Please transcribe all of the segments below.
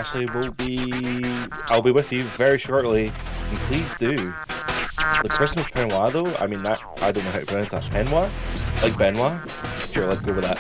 Ashley I'll be with you very shortly, and please do. The Christmas Penoir though, I mean that, I don't know how to pronounce that. Penoir? Like Benoit? Sure, let's go with that.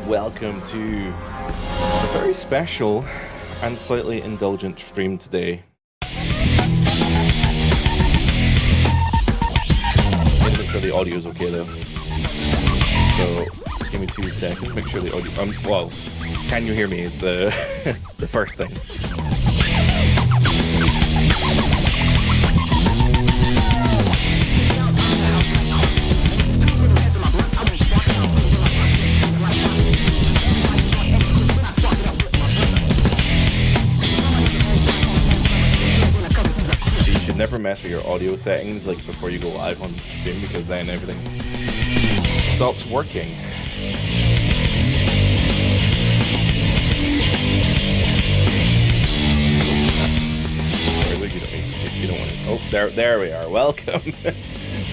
Welcome to a very special and slightly indulgent stream today. Need to make sure the audio is okay though. So give me 2 seconds. Make sure the audio. Well, can you hear me? Is the the first thing. Never mess with your audio settings like before you go live on stream, because then everything stops working. You don't need to see. You don't want to. Oh, there we are. Welcome,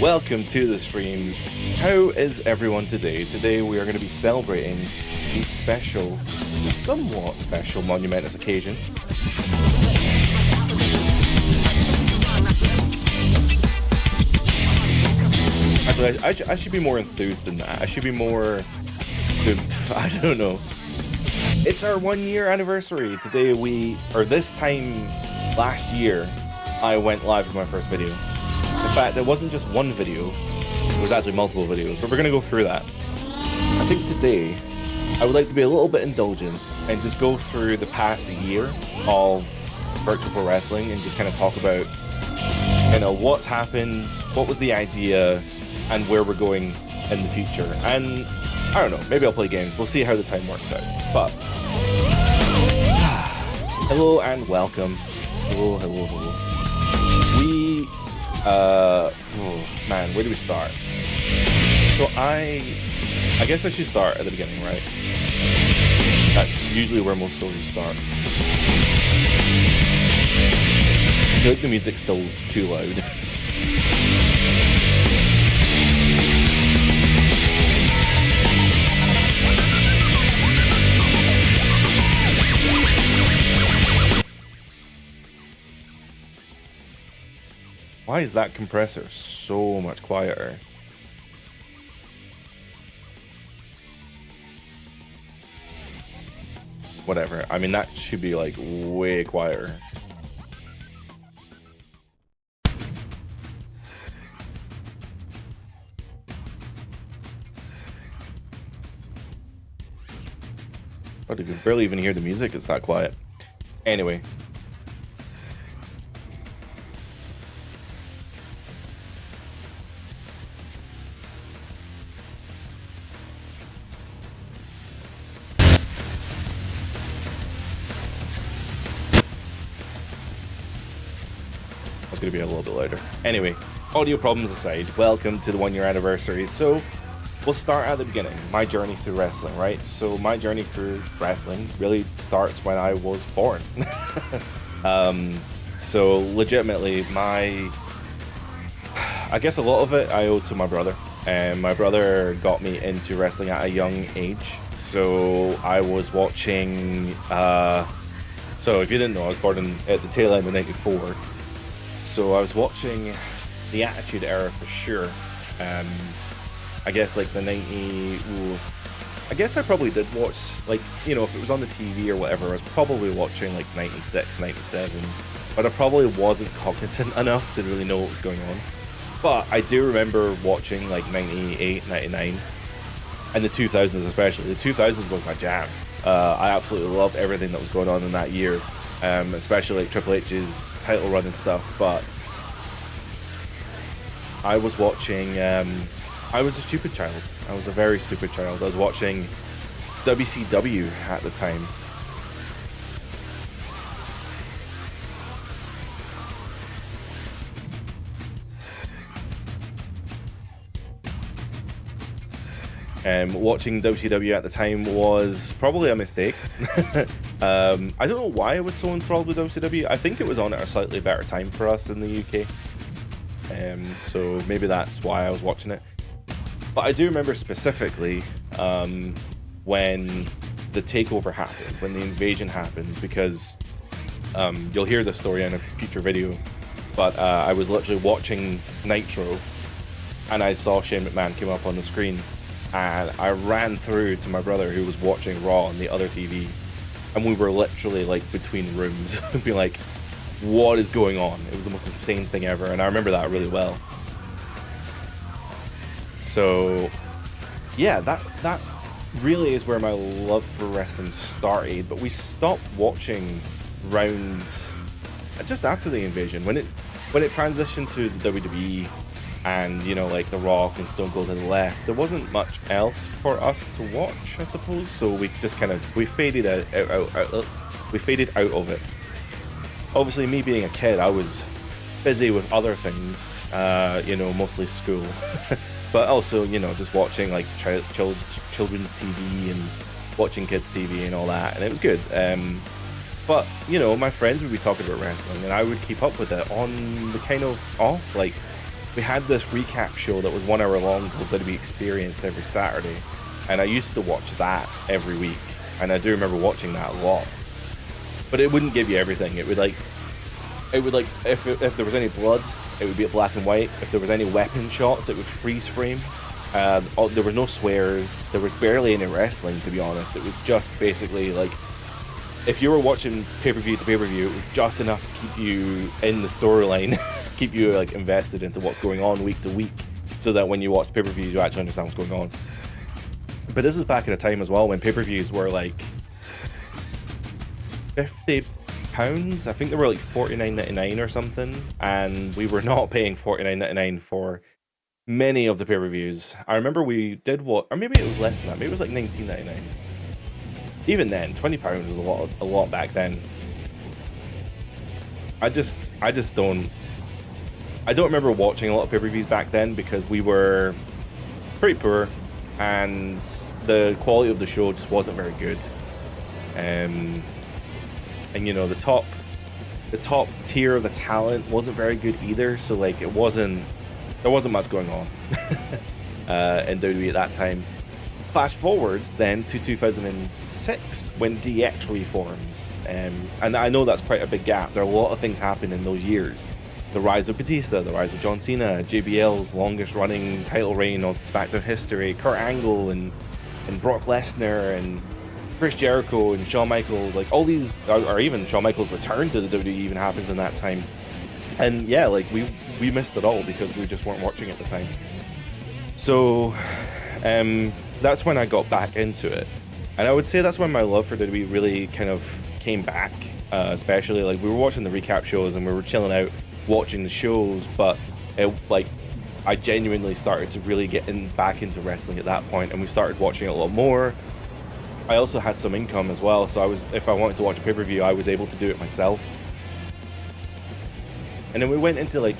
welcome to the stream. How is everyone today? Today we are going to be celebrating a special, somewhat special, monumentous occasion. I should be more enthused than that. I should be more... I don't know. It's our 1-year anniversary. Today this time last year, I went live with my first video. In fact, it wasn't just one video. It was actually multiple videos, but we're going to go through that. I think today, I would like to be a little bit indulgent and just go through the past year of virtual pro wrestling and just kind of talk about, what's happened, what was the idea, and where we're going in the future. And I don't know, maybe I'll play games. We'll see how the time works out. But hello and welcome. Hello. We oh man, where do we start? So I guess I should start at the beginning, right? That's usually where most stories start. I feel like the music's still too loud. Why is that compressor so much quieter? Whatever. I mean, that should be like way quieter. But you can barely even hear the music, it's that quiet. Anyway. Going to be a little bit louder. Anyway, audio problems aside, welcome to the 1 year anniversary. So we'll start at the beginning, my journey through wrestling, right? So my journey through wrestling really starts when I was born. So legitimately I guess a lot of it I owe to my brother. And my brother got me into wrestling at a young age. So I was watching, so if you didn't know, I was born at the tail end of 94. So I was watching the Attitude Era for sure. I guess like the 90... Ooh, I guess I probably did watch, like, you know, if it was on the TV or whatever, I was probably watching like 96, 97. But I probably wasn't cognizant enough to really know what was going on. But I do remember watching like 98, 99, and the 2000s especially. The 2000s was my jam. I absolutely loved everything that was going on in that year. Especially like Triple H's title run and stuff, but I was watching, I was a stupid child. I was a very stupid child. I was watching WCW at the time. Watching WCW at the time was probably a mistake. I don't know why I was so enthralled with WCW. I think it was on at a slightly better time for us in the UK. So maybe that's why I was watching it. But I do remember specifically when the takeover happened, when the invasion happened, because you'll hear the story in a future video. But I was literally watching Nitro and I saw Shane McMahon come up on the screen. And I ran through to my brother who was watching Raw on the other TV, and we were literally like between rooms and be like, what is going on? It was the most insane thing ever, and I remember that really well. So yeah, that really is where my love for wrestling started, but we stopped watching round just after the invasion, when it transitioned to the WWE. And, you know, like The Rock and Stone Cold to the left, there wasn't much else for us to watch, I suppose. So we just kind of, we faded out of it. Obviously, me being a kid, I was busy with other things, you know, mostly school. But also, you know, just watching like children's TV and watching kids TV and all that, and it was good. But, you know, my friends would be talking about wrestling, and I would keep up with it on the kind of off, like, we had this recap show that was 1 hour long called WWE Experience every Saturday, and I used to watch that every week, and I do remember watching that a lot. But it wouldn't give you everything. It would like if there was any blood, it would be at black and white. If there was any weapon shots, it would freeze frame. There was no swears. There was barely any wrestling, to be honest. It was just basically like, if you were watching pay-per-view to pay-per-view, it was just enough to keep you in the storyline, keep you like invested into what's going on week to week, so that when you watch pay-per-views, you actually understand what's going on. But this is back at a time as well when pay-per-views were like £50. I think they were like $49.99 or something, and we were not paying $49.99 for many of the pay-per-views. I remember we did what, or maybe it was less than that. Maybe it was like $19.99. Even then, £20 was a lot back then. I don't remember watching a lot of pay-per-views back then, because we were pretty poor, and the quality of the show just wasn't very good. And you know, the top tier of the talent wasn't very good either. So like, there wasn't much going on in WWE at that time. Flash forwards then to 2006 when DX reforms, and I know that's quite a big gap. There are a lot of things happen in those years. The rise of Batista, the rise of John Cena, JBL's longest running title reign of SmackDown history, Kurt Angle and Brock Lesnar and Chris Jericho and Shawn Michaels, like all these, or even Shawn Michaels' return to the WWE even happens in that time. And yeah, like we missed it all because we just weren't watching at the time. So that's when I got back into it, and I would say that's when my love for WWE really kind of came back. Especially like we were watching the recap shows and we were chilling out watching the shows, but I genuinely started to really get back into wrestling at that point, and we started watching it a lot more. I also had some income as well, so if I wanted to watch a pay-per-view, I was able to do it myself. And then we went into like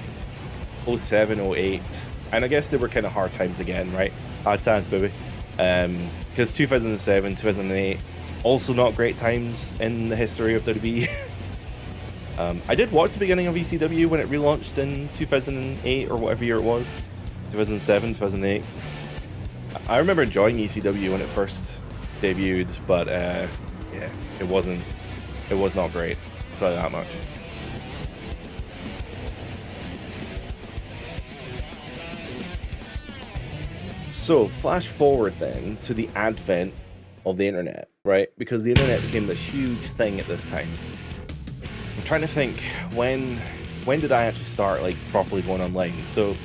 07, 08, and I guess they were kind of hard times again, right? Hard times, baby. Because 2007, 2008, also not great times in the history of WWE. I did watch the beginning of ECW when it relaunched in 2008 or whatever year it was, 2007, 2008. I remember enjoying ECW when it first debuted, but yeah, it was not great. I'll tell you that much. So, flash forward then to the advent of the internet, right? Because the internet became this huge thing at this time. I'm trying to think, when did I actually start like properly going online? So,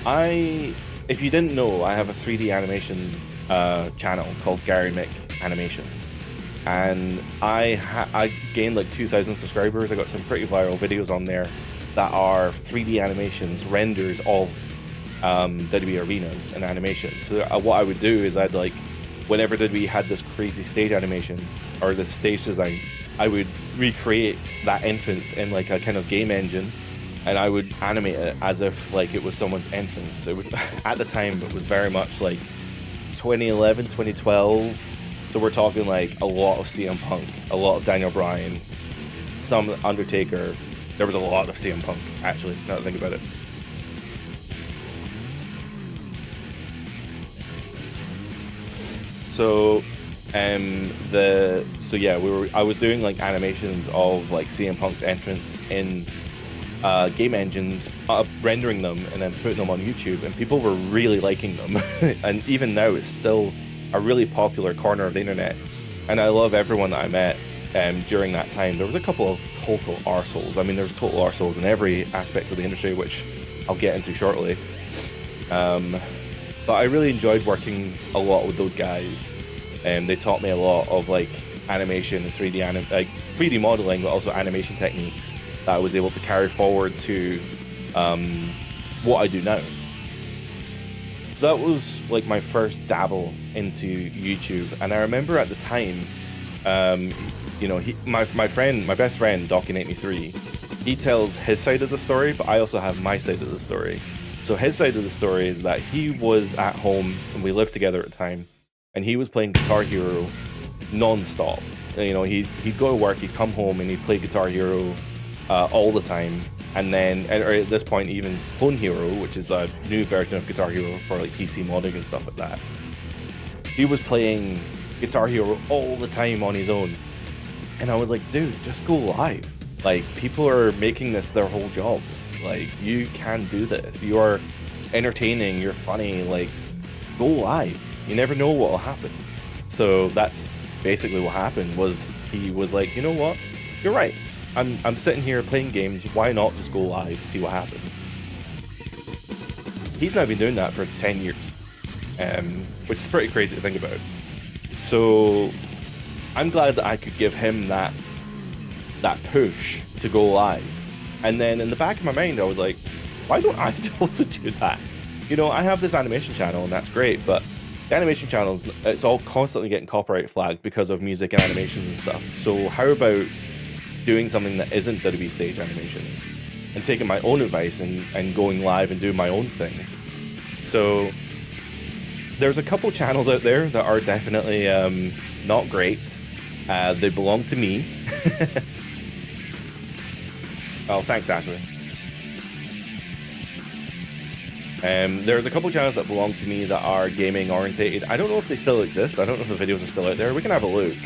if you didn't know, I have a 3D animation channel called Gary Mick Animations, and I gained like 2,000 subscribers. I got some pretty viral videos on there that are 3D animations, renders of WWE arenas and animations. So what I would do is I'd like, whenever WWE had this crazy stage animation or this stage design, I would recreate that entrance in like a kind of game engine, and I would animate it as if like it was someone's entrance. At the time, it was very much like 2011, 2012. So we're talking like a lot of CM Punk, a lot of Daniel Bryan, some Undertaker. There was a lot of CM Punk, actually, now that I think about it. So, I was doing like animations of like CM Punk's entrance in game engines, rendering them and then putting them on YouTube, and people were really liking them. And even now, it's still a really popular corner of the internet. And I love everyone that I met during that time. There was a couple of total arseholes. I mean, there's total arseholes in every aspect of the industry, which I'll get into shortly. But I really enjoyed working a lot with those guys. They taught me a lot of like animation and 3D modeling, but also animation techniques that I was able to carry forward to what I do now. So that was like my first dabble into YouTube, and I remember at the time, my best friend Docky93, he tells his side of the story, but I also have my side of the story. So his side of the story is that he was at home, and we lived together at the time, and he was playing Guitar Hero non-stop. You know, he'd go to work, he'd come home, and he'd play Guitar Hero all the time. And then, or at this point, even Clone Hero, which is a new version of Guitar Hero for like PC modding and stuff like that. He was playing Guitar Hero all the time on his own. And I was like, dude, just go live. Like, people are making this their whole jobs. Like, you can do this. You are entertaining, you're funny, like, go live. You never know what will happen. So that's basically what happened. Was he was like, you know what? You're right. I'm sitting here playing games. Why not just go live and see what happens? He's now been doing that for 10 years, which is pretty crazy to think about. So I'm glad that I could give him that push to go live. And then in the back of my mind, I was like, why don't I also do that? You know, I have this animation channel, and that's great, but the animation channels, it's all constantly getting copyright flagged because of music and animations and stuff. So how about doing something that isn't WWE stage animations and taking my own advice and going live and doing my own thing? So there's a couple channels out there that are definitely not great. They belong to me. Oh, thanks, Ashley. There's a couple channels that belong to me that are gaming orientated. I don't know if they still exist. I don't know if the videos are still out there. We can have a look.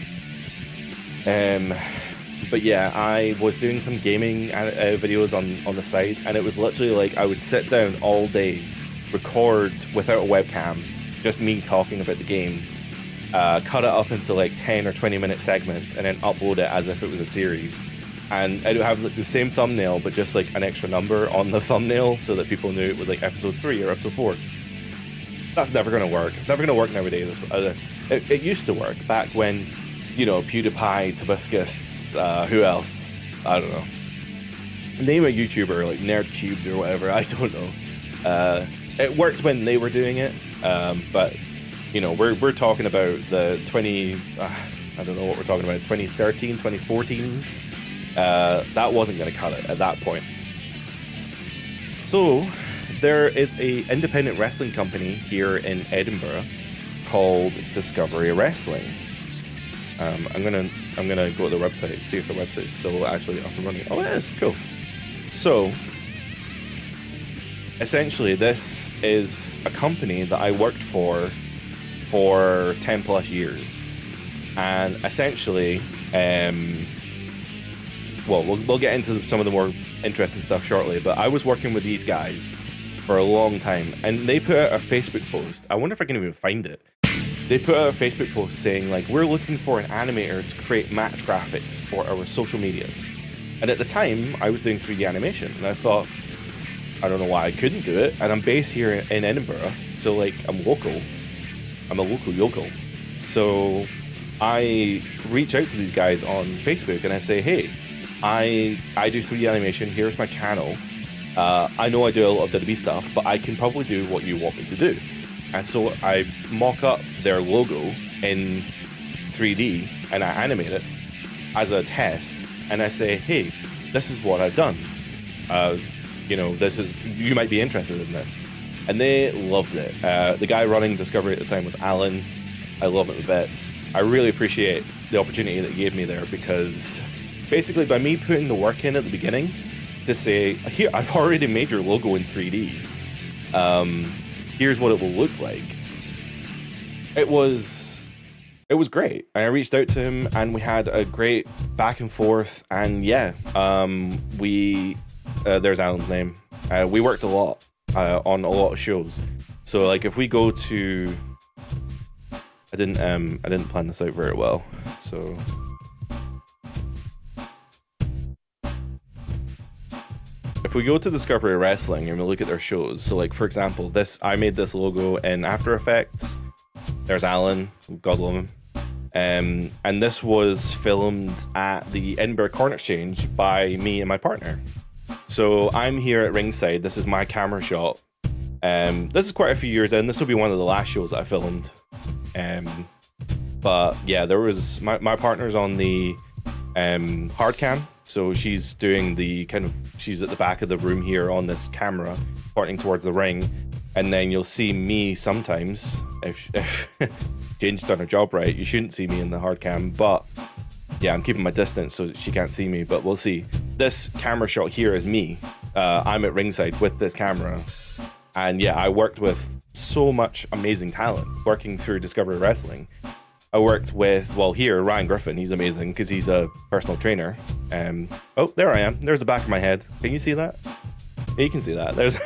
But yeah, I was doing some gaming videos on the side, and it was literally like I would sit down all day, record without a webcam, just me talking about the game, cut it up into like 10 or 20 minute segments, and then upload it as if it was a series. And I would have like the same thumbnail, but just like an extra number on the thumbnail so that people knew it was like episode 3 or episode 4. That's never going to work. It's never going to work nowadays. It used to work back when, you know, PewDiePie, Tobuscus, who else? I don't know. Name a YouTuber, like NerdCubed or whatever, I don't know. It worked when they were doing it, but, you know, we're talking about the 20... I don't know what we're talking about, 2013, 2014s. That wasn't going to cut it at that point. So there is a independent wrestling company here in Edinburgh called Discovery Wrestling. I'm gonna go to the website, see if the website's still actually up and running. Oh, it is. Cool. So essentially, this is a company that I worked for 10 plus years, and essentially, well, we'll get into some of the more interesting stuff shortly, but I was working with these guys for a long time, and they put out a Facebook post. I wonder if I can even find it. They put out a Facebook post saying, like, we're looking for an animator to create match graphics for our social medias. And at the time, I was doing 3D animation, and I thought, I don't know why I couldn't do it, and I'm based here in Edinburgh, so, like, I'm local. I'm a local yokel. So I reach out to these guys on Facebook, and I say, hey, I do 3D animation. Here's my channel. I know I do a lot of WWE stuff, but I can probably do what you want me to do. And so I mock up their logo in 3D and I animate it as a test. And I say, hey, this is what I've done. You know, you might be interested in this. And they loved it. The guy running Discovery at the time was Alan. I love it to bits. I really appreciate the opportunity that he gave me there, because basically, by me putting the work in at the beginning to say, here, I've already made your logo in 3D. Here's what it will look like. It was great. I reached out to him, and we had a great back and forth. And yeah, there's Alan's name. We worked a lot on a lot of shows. So like, if we go to, I didn't plan this out very well. So. If we go to Discovery Wrestling and we look at their shows, so like, for example, I made this logo in After Effects. There's Alan, God love him. And this was filmed at the Edinburgh Corn Exchange by me and my partner. So I'm here at ringside. This is my camera shot. This is quite a few years in. This will be one of the last shows that I filmed. But yeah, there was my partner's on the hard cam. So she's doing she's at the back of the room here on this camera, pointing towards the ring. And then you'll see me sometimes, if Jane's done her job right. You shouldn't see me in the hard cam, but yeah, I'm keeping my distance so that she can't see me, but we'll see. This camera shot here is me. I'm at ringside with this camera. And yeah, I worked with so much amazing talent working through Discovery Wrestling. I worked with, well, here, Ryan Griffin. He's amazing because he's a personal trainer. Oh, there I am. There's the back of my head. Can you see that? Yeah, you can see that. There's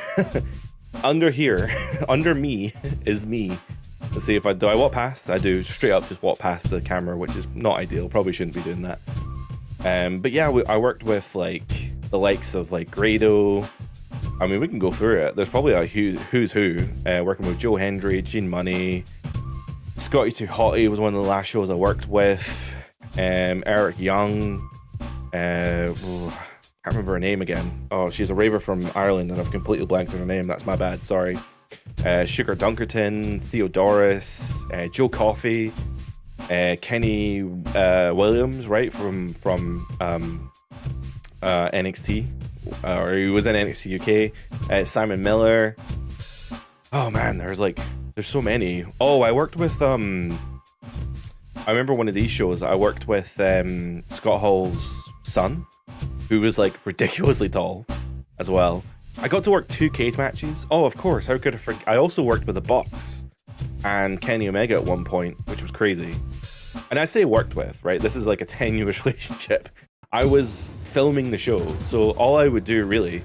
under here, under me is me. Let's see if do I walk past? I do straight up just walk past the camera, which is not ideal. Probably shouldn't be doing that. But yeah, I worked with like the likes of like Grado. I mean, we can go through it. There's probably a who's who. Working with Joe Hendry, Gene Money. Scotty Too Hotty was one of the last shows I worked with. Eric Young. Can't remember her name again. Oh, she's a raver from Ireland, and I've completely blanked on her name. That's my bad. Sorry. Sugar Dunkerton, Theodoris, Joe Coffey, Kenny Williams, right from NXT, or he was in NXT UK. Simon Miller. Oh man, there's like There's so many. Oh, I worked with I remember one of these shows. I worked with Scott Hall's son, who was like ridiculously tall as well. I got to work 2 cage matches. Oh, of course. How could I forget? I also worked with the Bucks and Kenny Omega at one point, which was crazy. And I say worked with, right? This is like a tenuous relationship. I was filming the show, so all I would do really,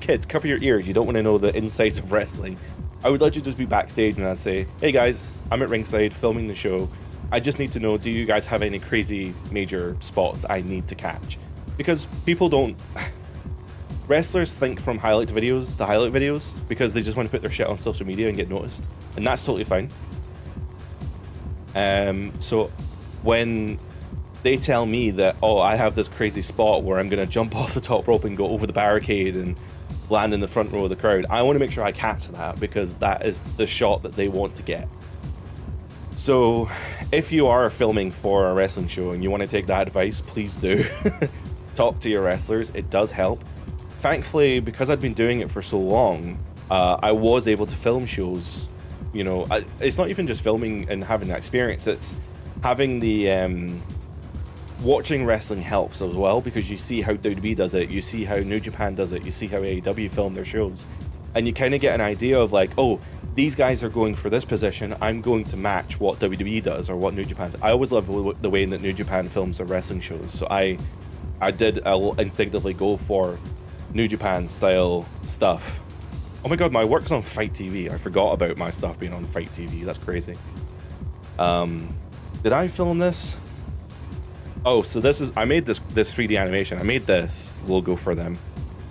kids, cover your ears. You don't want to know the insides of wrestling. I would literally just be backstage and I'd say, hey guys, I'm at ringside filming the show. I just need to know, do you guys have any crazy major spots that I need to catch? Because people don't... Wrestlers think from highlight videos to highlight videos because they just want to put their shit on social media and get noticed. And that's totally fine. So when they tell me that, oh, I have this crazy spot where I'm going to jump off the top rope and go over the barricade and land in the front row of the crowd, I want to make sure I catch that because that is the shot that they want to get. So if you are filming for a wrestling show and you want to take that advice, please do. Talk to your wrestlers. It does help. Thankfully, because I'd been doing it for so long, I was able to film shows. You know, it's not even just filming and having that experience, it's having the watching wrestling helps as well, because you see how WWE does it, you see how New Japan does it, you see how AEW film their shows, and you kind of get an idea of like, oh, these guys are going for this position, I'm going to match what WWE does or what New Japan does. I always love the way that New Japan films their wrestling shows, so I will instinctively go for New Japan style stuff. Oh my god, my work's on Fight TV. I forgot about my stuff being on Fight TV. That's crazy. Did I film this? Oh, so this is... I made this 3D animation. I made this logo for them.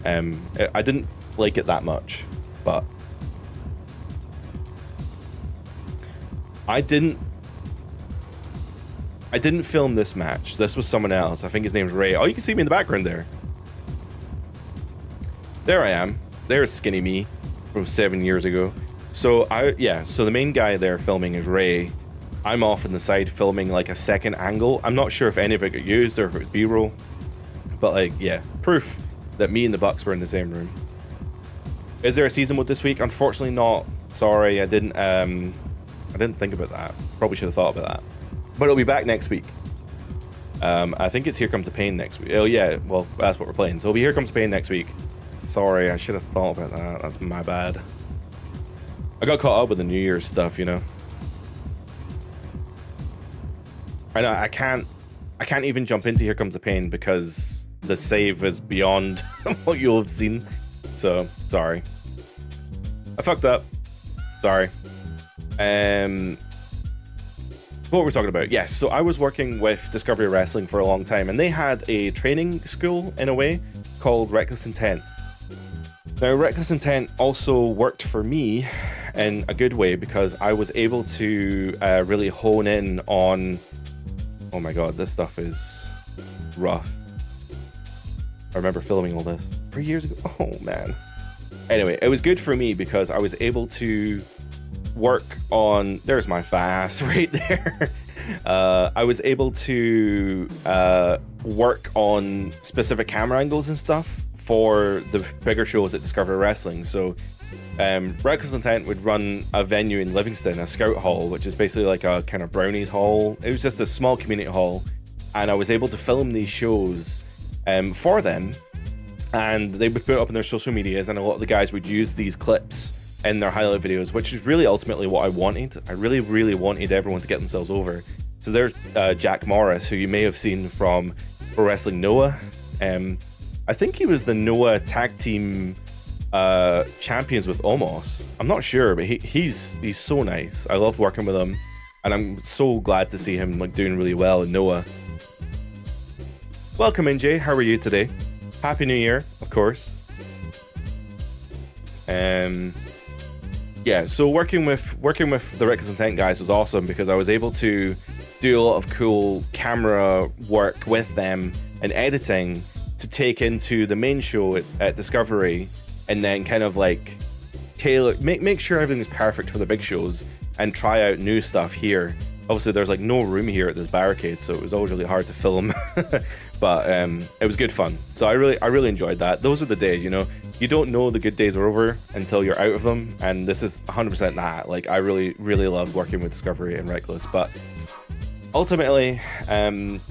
I didn't like it that much, but... I didn't film this match. This was someone else. I think his name's Ray. Oh, you can see me in the background there. There I am. There's skinny me from 7 years ago. So so the main guy there filming is Ray. I'm off on the side filming like a second angle. I'm not sure if any of it got used or if it was B-roll, but like, yeah, proof that me and the Bucks were in the same room. Is there a season mode this week? Unfortunately not. Sorry, I didn't think about that. Probably should have thought about that. But it'll be back next week. I think it's Here Comes the Pain next week. Oh yeah, well, that's what we're playing. So it'll be Here Comes the Pain next week. Sorry, I should have thought about that. That's my bad. I got caught up with the New Year's stuff, you know. I know I can't even jump into Here Comes the Pain because the save is beyond what you'll have seen. So sorry. I fucked up. Sorry. What were we talking about? Yes, so I was working with Discovery Wrestling for a long time, and they had a training school in a way called Reckless Intent. Now, Reckless Intent also worked for me in a good way because I was able to really hone in on... Oh my god, this stuff is rough. I remember filming all this 3 years ago. Oh man. Anyway, it was good for me because I was able to work on... There's my fast right there. I was able to work on specific camera angles and stuff for the bigger shows at Discovery Wrestling. So Reckless Intent would run a venue in Livingston, a scout hall, which is basically like a kind of brownies hall. It was just a small community hall, and I was able to film these shows for them, and they would put it up on their social medias, and a lot of the guys would use these clips in their highlight videos, which is really ultimately what I wanted. I really, really wanted everyone to get themselves over. So there's Jack Morris, who you may have seen from Pro Wrestling Noah. I think he was the Noah Tag Team champions with Omos. I'm not sure, but he's so nice. I love working with him, and I'm so glad to see him like doing really well in Noah. Welcome in, Jay. How are you today? Happy New Year, of course. Yeah, so working with the Reckless Intent guys was awesome because I was able to do a lot of cool camera work with them and editing to take into the main show at Discovery, and then kind of like tailor, make sure everything's perfect for the big shows and try out new stuff here. Obviously there's like no room here at this barricade, so it was always really hard to film. But it was good fun. So I really enjoyed that. Those are the days, you know. you don't know the good days are over until you're out of them, and this is 100% that. Like, I really, really loved working with Discovery and Reckless, but ultimately,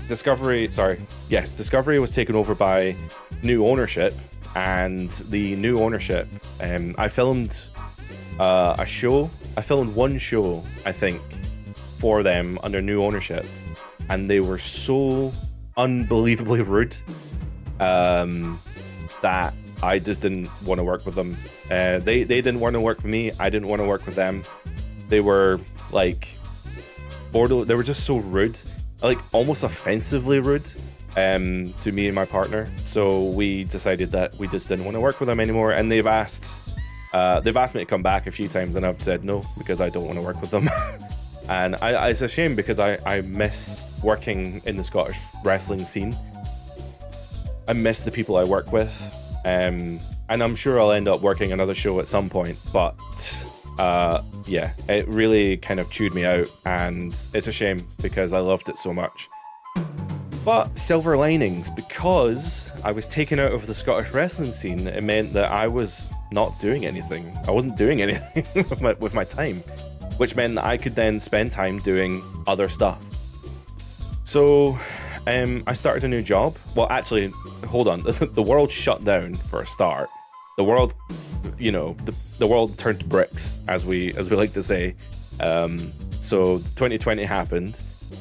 Discovery was taken over by new ownership, and the new ownership, I filmed a show. I filmed one show, I think, for them under new ownership, and they were so unbelievably rude that I just didn't want to work with them. They didn't want to work with me. I didn't want to work with them. They were like they were just so rude, like almost offensively rude to me and my partner. So we decided that we just didn't want to work with them anymore. And they've asked me to come back a few times, and I've said no because I don't want to work with them. And it's a shame because I miss working in the Scottish wrestling scene. I miss the people I work with. And I'm sure I'll end up working another show at some point, but yeah, it really kind of chewed me out, and it's a shame because I loved it so much. But silver linings, because I was taken out of the Scottish wrestling scene, it meant that I was not doing anything. I wasn't doing anything with my time, which meant that I could then spend time doing other stuff. So I started a new job. Well, actually, hold on. The world shut down for a start. The world, you know, the world turned to bricks, as we like to say. So 2020 happened.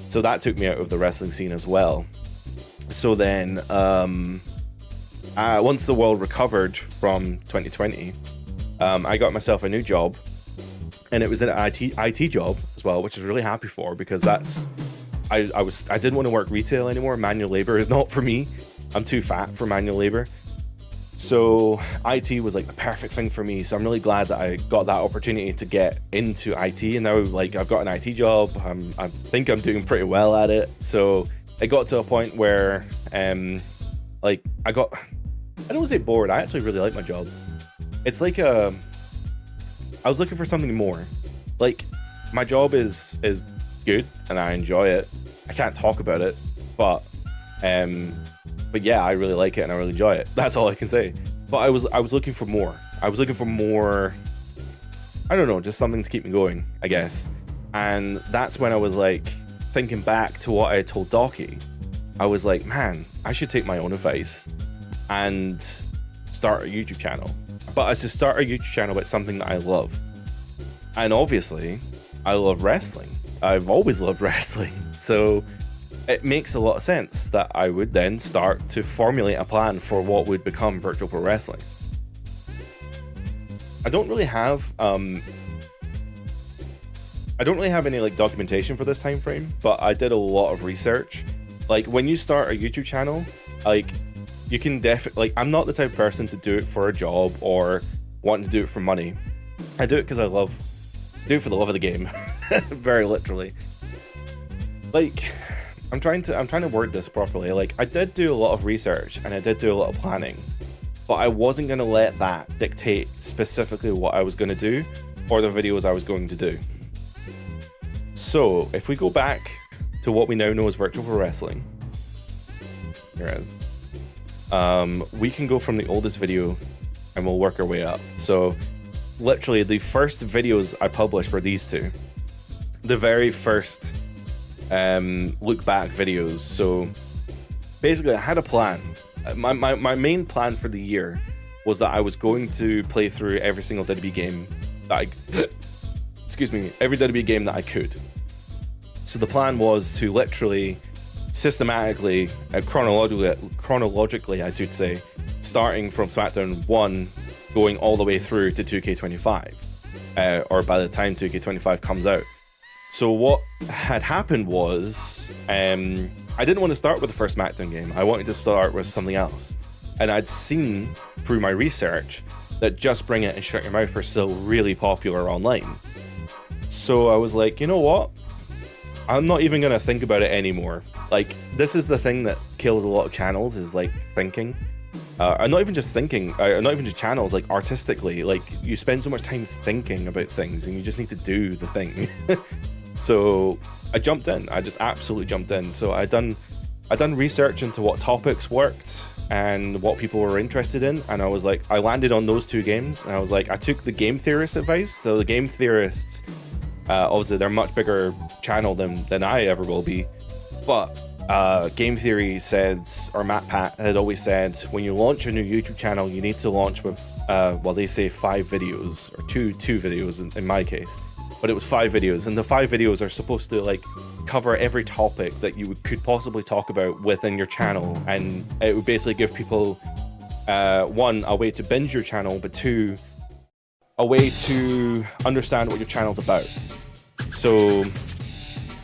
So that took me out of the wrestling scene as well. So then, once the world recovered from 2020, I got myself a new job, and it was an IT job as well, which I was really happy for, because that's I didn't want to work retail anymore. Manual labor is not for me. I'm too fat for manual labor. So IT was like the perfect thing for me. So I'm really glad that I got that opportunity to get into IT, and now like I've got an IT job. I think I'm doing pretty well at it. So it got to a point where like I don't want to say bored. I actually really like my job. It's like I was looking for something more. Like, my job is good and I enjoy it. I can't talk about it, but yeah, I really like it and I really enjoy it. That's all I can say. But I was looking for more. I was looking for more, I don't know, just something to keep me going, I guess. And that's when I was like thinking back to what I told Docky. I was like, man, I should take my own advice and start a YouTube channel. But I should start a YouTube channel about something that I love. And obviously, I love wrestling. I've always loved wrestling. So it makes a lot of sense that I would then start to formulate a plan for what would become Virtual Pro Wrestling. I don't really have any like documentation for this time frame, but I did a lot of research. Like, when you start a YouTube channel, like, you can definitely, like, I'm not the type of person to do it for a job or wanting to do it for money. I do it because I do it for the love of the game. Very literally. Like, I'm trying to word this properly. Like, I did do a lot of research and I did do a lot of planning, but I wasn't going to let that dictate specifically what I was going to do or the videos I was going to do. So if we go back to what we now know as Virtual Pro Wrestling, here it is. We can go from the oldest video and we'll work our way up. So literally the first videos I published were these two. The very first look back videos. So basically I had a plan. My main plan for the year was that I was going to play through every single WWE game that every WWE game that I could. So the plan was to literally systematically, chronologically, I should say, starting from SmackDown 1, going all the way through to 2K25, or by the time 2K25 comes out. So what had happened was, I didn't want to start with the first SmackDown game. I wanted to start with something else. And I'd seen through my research that Just Bring It and Shut Your Mouth are still really popular online. So I was like, you know what? I'm not even going to think about it anymore. Like, this is the thing that kills a lot of channels, is like thinking. And not even just thinking, not even just channels, like artistically. Like, you spend so much time thinking about things and you just need to do the thing. So I jumped in. I just absolutely jumped in. So I done research into what topics worked, and what people were interested in, and I was like, I landed on those two games, and I was like, I took the Game Theorist advice. So the Game Theorists, obviously they're a much bigger channel than I ever will be, but Game Theory says, or MatPat had always said, when you launch a new YouTube channel, you need to launch with, well, they say 5 videos, or two videos in my case, but it was 5 videos, and the 5 videos are supposed to like cover every topic that you could possibly talk about within your channel, and it would basically give people, 1, a way to binge your channel, but 2, a way to understand what your channel's about. So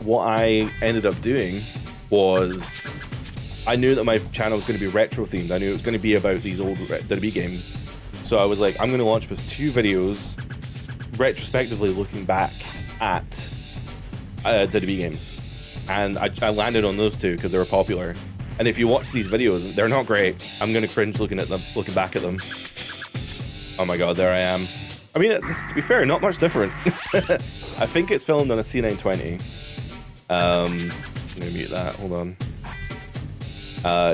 what I ended up doing was, I knew that my channel was going to be retro themed. I knew it was going to be about these old WWE games. So I was like, I'm going to launch with 2 videos retrospectively looking back at WWE games. And I landed on those 2 because they were popular. And if you watch these videos, they're not great. I'm going to cringe looking back at them. Oh my god, there I am. I mean, it's, to be fair, not much different. I think it's filmed on a C920. I'm gonna mute that, hold on.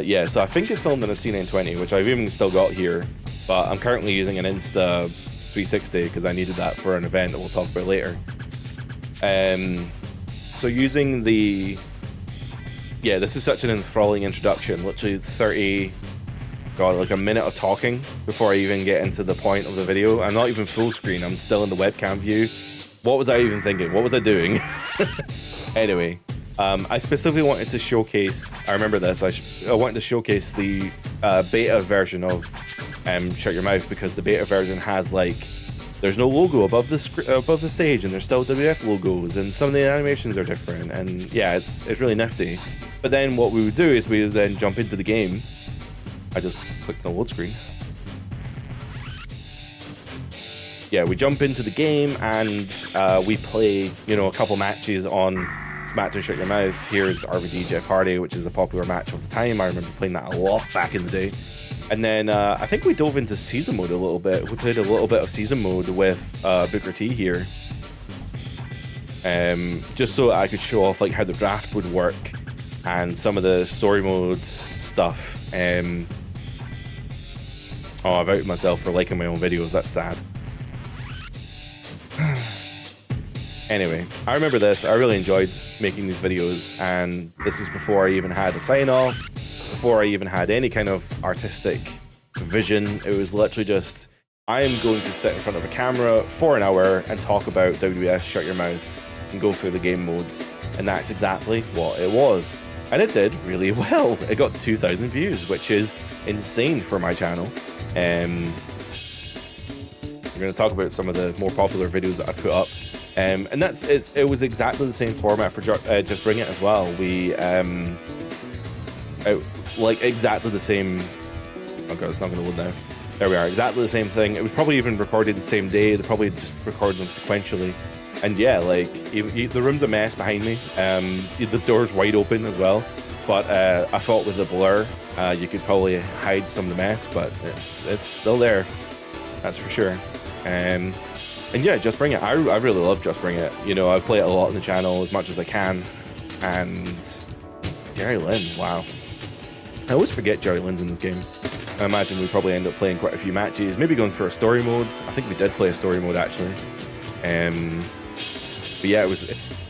Yeah, so I think it's filmed on a C920, which I've even still got here, but I'm currently using an Insta360 because I needed that for an event that we'll talk about later. So using the... Yeah, this is such an enthralling introduction, literally like a minute of talking before I even get into the point of the video. I'm not even full screen, I'm still in the webcam view. What was I even thinking? What was I doing? Anyway. I specifically wanted to showcase, I remember this, I wanted to showcase the beta version of Shut Your Mouth, because the beta version has like, there's no logo above the stage, and there's still WF logos, and some of the animations are different, and yeah, it's really nifty. But then what we would do is we would then jump into the game. I just clicked on the load screen. Yeah, we jump into the game and we play, you know, a couple matches on Smack to Shut Your Mouth. Here's RVD Jeff Hardy, which is a popular match of the time. I remember playing that a lot back in the day. And then I think we dove into season mode a little bit. We played a little bit of season mode with Booker T here. Just so I could show off like how the draft would work and some of the story mode stuff. Oh, I've outed myself for liking my own videos. That's sad. Anyway, I remember this. I really enjoyed making these videos, and this is before I even had a sign-off, before I even had any kind of artistic vision. It was literally just, I am going to sit in front of a camera for an hour and talk about WWF Shut Your Mouth and go through the game modes, and that's exactly what it was. And it did really well. It got 2,000 views, which is insane for my channel. We're going to talk about some of the more popular videos that I've put up. And it was exactly the same format for Just Bring It as well. We, like exactly the same, oh god, it's not going to load now. There we are, exactly the same thing. It was probably even recorded the same day. They probably just recorded them sequentially. And yeah, like, the room's a mess behind me. The door's wide open as well. But I thought with the blur, you could probably hide some of the mess, but it's still there. That's for sure. And yeah, Just Bring It. I really love Just Bring It. You know, I play it a lot on the channel as much as I can. And Jerry Lynn, wow. I always forget Jerry Lynn's in this game. I imagine we probably end up playing quite a few matches, maybe going for a story mode. I think we did play a story mode actually. But yeah,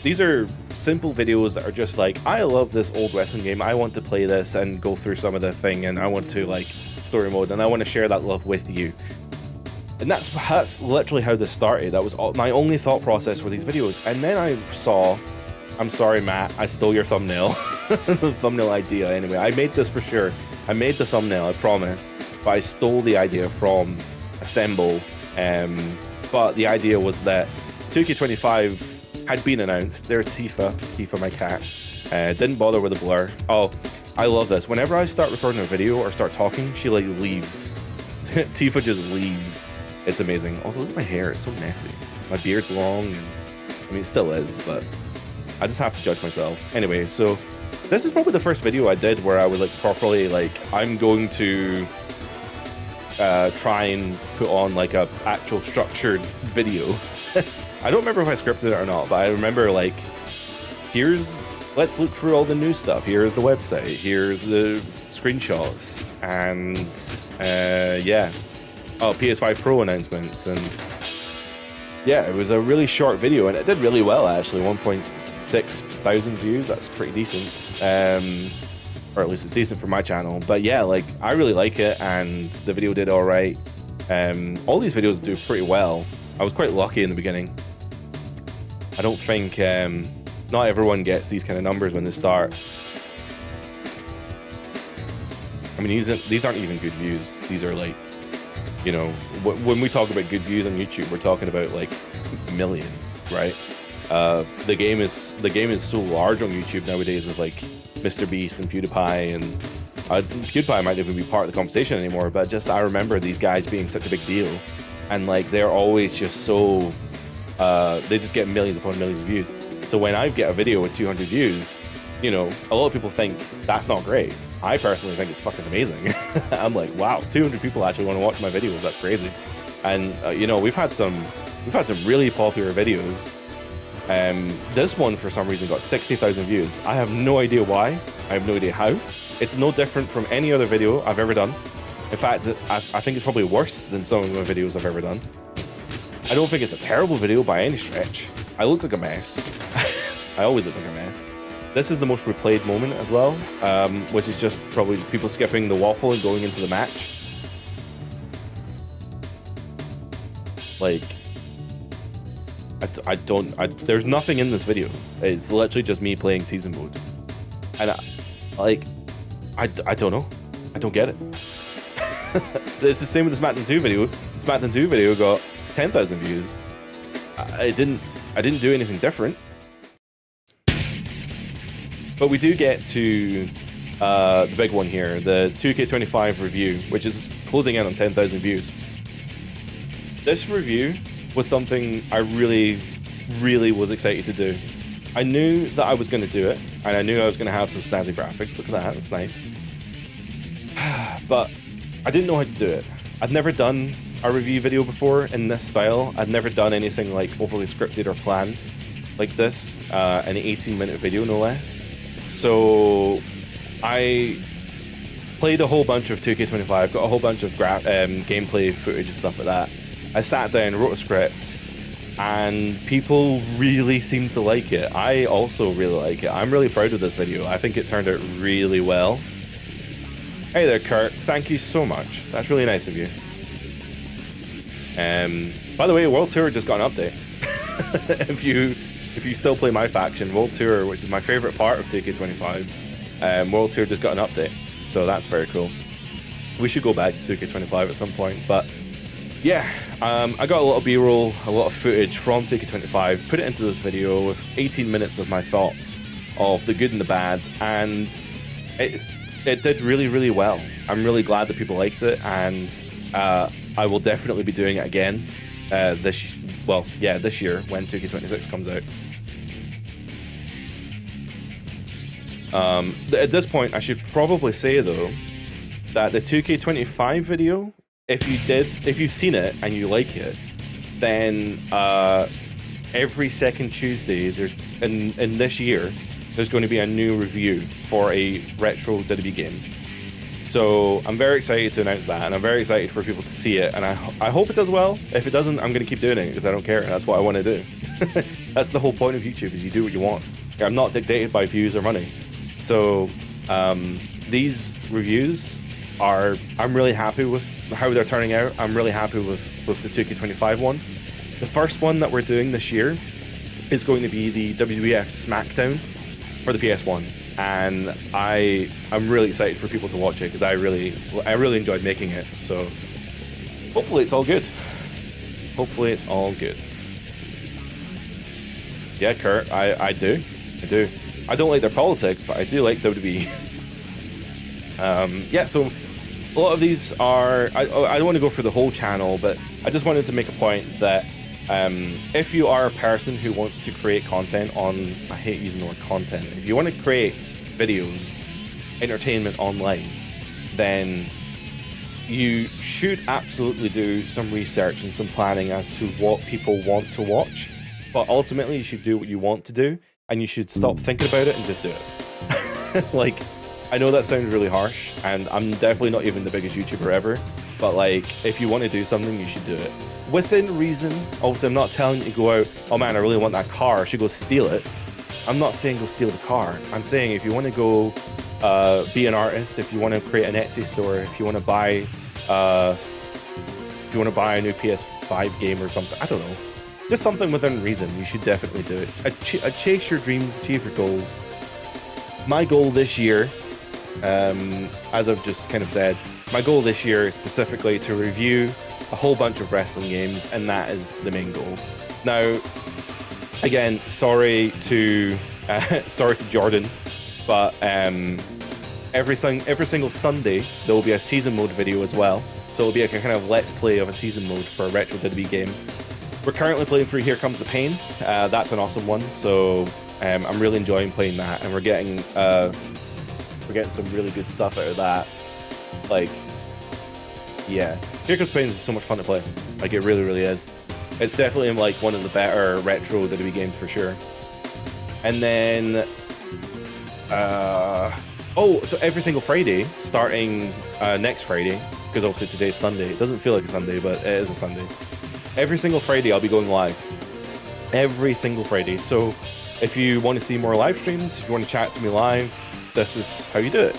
these are simple videos that are just like, I love this old wrestling game. I want to play this and go through some of the thing, and I want to like story mode, and I want to share that love with you. And that's literally how this started. That was my only thought process for these videos. And then I saw, I'm sorry, Matt, I stole your thumbnail. The thumbnail idea, anyway. I made this for sure. I made the thumbnail, I promise. But I stole the idea from Assemble. But the idea was that 2K25 had been announced. There's Tifa, my cat. Didn't bother with a blur. Oh, I love this. Whenever I start recording a video or start talking, she like leaves. Tifa just leaves. It's amazing. Also, look at my hair. It's so messy. My beard's long. And, I mean, it still is, but I just have to judge myself. Anyway, so this is probably the first video I did where I was like properly like, I'm going to try and put on like a actual structured video. I don't remember if I scripted it or not, but I remember like, here's let's look through all the new stuff. Here's the website, here's the screenshots, and yeah. Oh, PS5 Pro announcements, and yeah, it was a really short video, and it did really well actually. 1.6 thousand views, that's pretty decent. Or at least it's decent for my channel. But yeah, like, I really like it, and the video did alright. All these videos do pretty well. I was quite lucky in the beginning. I don't think not everyone gets these kind of numbers when they start. I mean, these aren't even good views. These are like, you know, when we talk about good views on YouTube, we're talking about like millions, right? The game is so large on YouTube nowadays with like Mr. Beast and PewDiePie, and PewDiePie might even be part of the conversation anymore, but just I remember these guys being such a big deal, and like they're always just so they just get millions upon millions of views. So when I get a video with 200 views, you know, a lot of people think that's not great. I personally think it's fucking amazing. I'm like, wow, 200 people actually want to watch my videos. That's crazy. And you know, we've had some really popular videos. This one for some reason got 60,000 views. I have no idea why. I have no idea how. It's no different from any other video I've ever done. In fact, I think it's probably worse than some of the videos I've ever done. I don't think it's a terrible video by any stretch. I look like a mess. I always look like a mess. This is the most replayed moment as well, which is just probably people skipping the waffle and going into the match. Like, there's nothing in this video. It's literally just me playing season mode. And I don't know. I don't get it. It's the same with the SmackDown 2 video. SmackDown 2 video got 10,000 views. I didn't do anything different. But we do get to the big one here, the 2K25 review, which is closing in on 10,000 views. This review was something I really, really was excited to do. I knew that I was going to do it, and I knew I was going to have some snazzy graphics. Look at that, that's nice. But I didn't know how to do it. I'd never done a review video before in this style. I'd never done anything like overly scripted or planned like this, an 18-minute video no less. So I played a whole bunch of 2K25, got a whole bunch of gameplay footage and stuff like that. I sat down, wrote a script, and people really seemed to like it. I also really like it. I'm really proud of this video. I think it turned out really well. Hey there, Kurt. Thank you so much. That's really nice of you. By the way, World Tour just got an update. If you still play my faction, World Tour, which is my favorite part of 2K25, World Tour just got an update. So that's very cool. We should go back to 2K25 at some point, but yeah, I got a lot of B-roll, a lot of footage from 2K25, put it into this video with 18 minutes of my thoughts of the good and the bad, and it did really, really well. I'm really glad that people liked it, and I will definitely be doing it again this year when 2K26 comes out. At this point, I should probably say though that the 2K25 video, if you've seen it and you like it, then every second Tuesday in this year there's going to be a new review for a retro WWE game. So I'm very excited to announce that, and I'm very excited for people to see it, and I hope it does well. If it doesn't, I'm going to keep doing it because I don't care. That's what I want to do. That's the whole point of YouTube, is you do what you want. I'm not dictated by views or money. So these reviews I'm really happy with how they're turning out. I'm really happy with the 2K25 one. The first one that we're doing this year is going to be the WWF SmackDown for the PS1, and I'm really excited for people to watch it because I really enjoyed making it. So hopefully it's all good. Hopefully it's all good. Yeah, Kurt, I do. I don't like their politics, but I do like WWE. Yeah, so a lot of these are, I don't want to go for the whole channel, but I just wanted to make a point that if you are a person who wants to create content on, I hate using the word content, if you want to create videos, entertainment online, then you should absolutely do some research and some planning as to what people want to watch. But ultimately, you should do what you want to do. and you should stop thinking about it and just do it. Like, I know that sounds really harsh, and I'm definitely not even the biggest YouTuber ever, but like, if you want to do something, you should do it. Within reason. Obviously, I'm not telling you to go out, oh man, I really want that car, I should go steal it. I'm not saying go steal the car. I'm saying if you want to go be an artist, if you want to create an Etsy store, if you want to buy a new PS5 game or something, I don't know. Just something within reason, you should definitely do it. Chase your dreams, achieve your goals. My goal this year, as I've just kind of said, my goal this year is specifically to review a whole bunch of wrestling games, and that is the main goal. Now, again, sorry to Jordan, but every single Sunday there will be a season mode video as well. So it'll be like a kind of let's play of a season mode for a retro WWE game. We're currently playing through Here Comes the Pain. That's an awesome one. So I'm really enjoying playing that, and we're getting some really good stuff out of that. Like, yeah, Here Comes the Pain is so much fun to play. Like, it really, really is. It's definitely like one of the better retro WWE games for sure. And then, so every single Friday, starting next Friday, because obviously today's Sunday. It doesn't feel like a Sunday, but it is a Sunday. Every single Friday, I'll be going live. Every single Friday. So if you want to see more live streams, if you want to chat to me live, this is how you do it.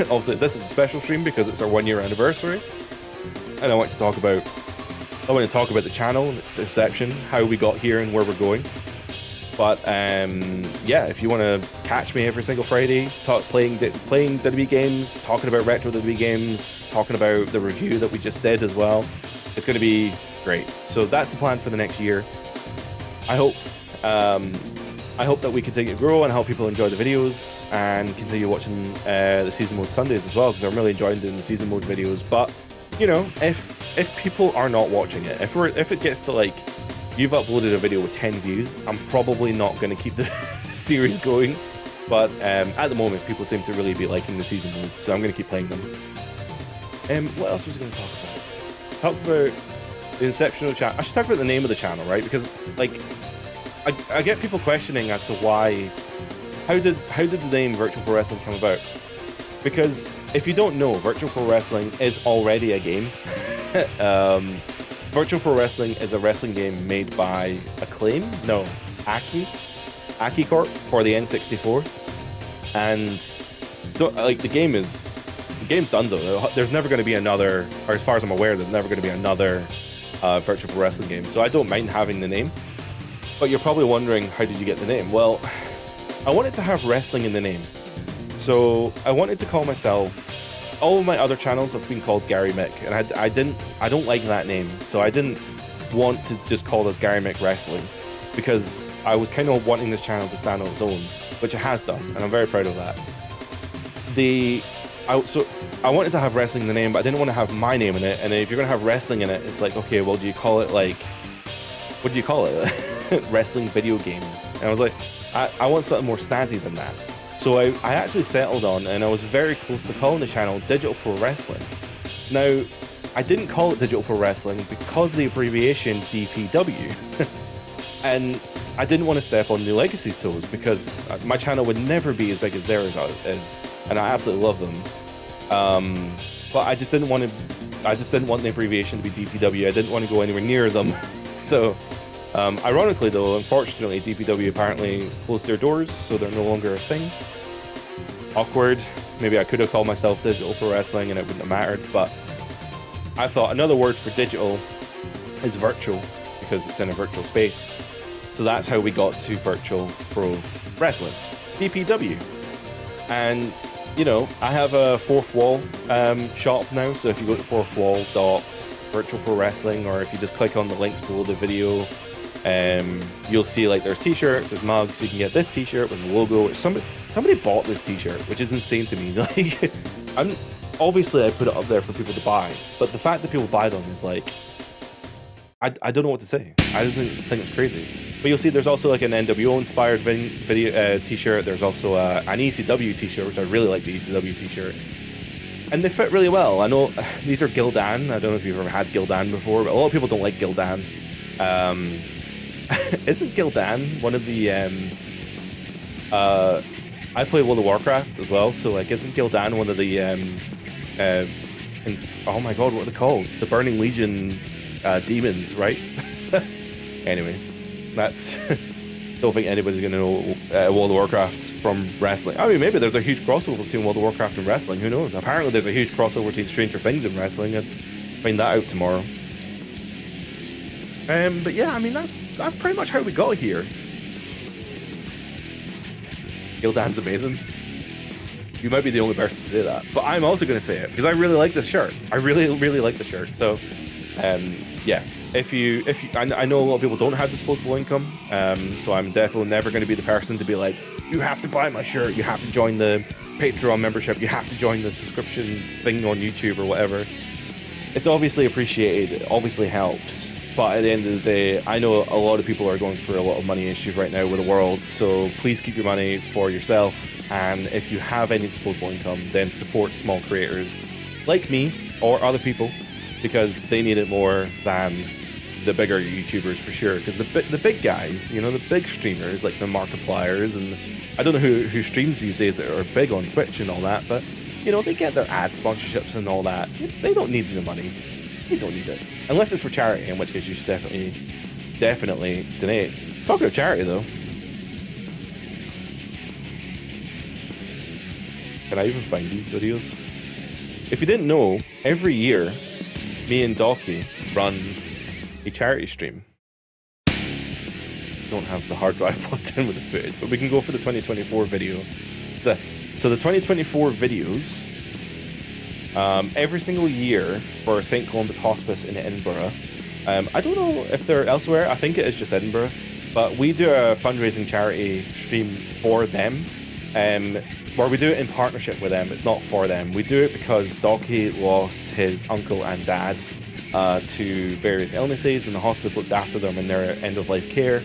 Obviously, this is a special stream because it's our 1-year anniversary. And I want to talk about the channel and its inception, how we got here and where we're going. But yeah, if you want to catch me every single Friday, playing WWE games, talking about retro WWE games, talking about the review that we just did as well, it's going to be great. So that's the plan for the next year. I hope that we continue to grow and help people enjoy the videos and continue watching the season mode Sundays as well, because I'm really enjoying doing the season mode videos. But you know, if people are not watching it, if it gets to like, you've uploaded a video with 10 views, I'm probably not going to keep the series going. But at the moment, people seem to really be liking the season modes, so I'm going to keep playing them. What else was I going to talk about? Talked about the inception of the channel. I should talk about the name of the channel, right? Because like, I get people questioning as to why, how did the name Virtual Pro Wrestling come about? Because if you don't know, Virtual Pro Wrestling is already a game. Virtual Pro Wrestling is a wrestling game made by Aki Corp for the N64, and like the game's donezo. There's never going to be another, or as far as I'm aware, there's never going to be another Virtual Pro Wrestling game. So I don't mind having the name. But you're probably wondering, how did you get the name? Well, I wanted to have wrestling in the name, so I wanted to call myself. All of my other channels have been called Gary Mick, and I don't like that name, so I didn't want to just call this Gary Mick Wrestling, because I was kind of wanting this channel to stand on its own, which it has done, and I'm very proud of that. So I wanted to have wrestling in the name, but I didn't want to have my name in it, and if you're going to have wrestling in it, it's like, okay, well, do you call it like, what do you call it? Wrestling video games. And I was like, I want something more snazzy than that. So I actually settled on, and I was very close to calling the channel Digital Pro Wrestling. Now, I didn't call it Digital Pro Wrestling because of the abbreviation DPW. And I didn't want to step on New Legacy's toes, because my channel would never be as big as theirs is, and I absolutely love them. But I just didn't want the abbreviation to be DPW. I didn't want to go anywhere near them. So, ironically though, unfortunately, DPW apparently closed their doors, so they're no longer a thing. Awkward. Maybe I could have called myself Digital Pro Wrestling and it wouldn't have mattered, but I thought another word for digital is virtual, because it's in a virtual space. So that's how we got to Virtual Pro Wrestling, DPW. And, you know, I have a Fourth Wall shop now, so if you go to fourthwall.virtual pro wrestling, or if you just click on the links below the video, you'll see like there's t-shirts, there's mugs. You can get this t-shirt with the logo. Somebody bought this t-shirt, which is insane to me. Like, obviously I put it up there for people to buy, but the fact that people buy them is like, I don't know what to say. I just think it's crazy. But you'll see there's also like an NWO inspired video t-shirt. There's also an ECW t-shirt, which I really like the ECW t-shirt. And they fit really well. I know these are Gildan. I don't know if you've ever had Gildan before, but a lot of people don't like Gildan. Isn't Gildan one of the I play World of Warcraft as well, so like, isn't Gil'dan one of the oh my god, what are they called? The Burning Legion demons, right? Anyway, that's don't think anybody's gonna know World of Warcraft from wrestling. I mean, maybe there's a huge crossover between World of Warcraft and wrestling. Who knows? Apparently, there's a huge crossover between Stranger Things and wrestling. I'd find that out tomorrow. But yeah, I mean, that's pretty much how we got here. Gil'dan's amazing. You might be the only person to say that, but I'm also going to say it because I really like this shirt. I really like the shirt. So, yeah. I know a lot of people don't have disposable income, so I'm definitely never going to be the person to be like, you have to buy my shirt, you have to join the Patreon membership, you have to join the subscription thing on YouTube or whatever. It's obviously appreciated, it obviously helps, but at the end of the day, I know a lot of people are going through a lot of money issues right now with the world, so please keep your money for yourself, and if you have any disposable income, then support small creators like me or other people, because they need it more than the bigger YouTubers for sure. Because the big guys, you know, the big streamers like the Markipliers, and I don't know who streams these days that are big on Twitch and all that, but you know, they get their ad sponsorships and all that. They don't need the money. They don't need it unless it's for charity, in which case you should definitely donate. Talking of charity though, can I even find these videos? If you didn't know, every year me and Docky run a charity stream. Don't have the hard drive plugged in with the footage, but we can go for the 2024 video. So the 2024 videos, every single year for St. Columba's Hospice in Edinburgh. I don't know if they're elsewhere. I think it is just Edinburgh, but we do a fundraising charity stream for them. Where we do it in partnership with them. It's not for them. We do it because Docky lost his uncle and dad to various illnesses, and the hospice looked after them in their end-of-life care,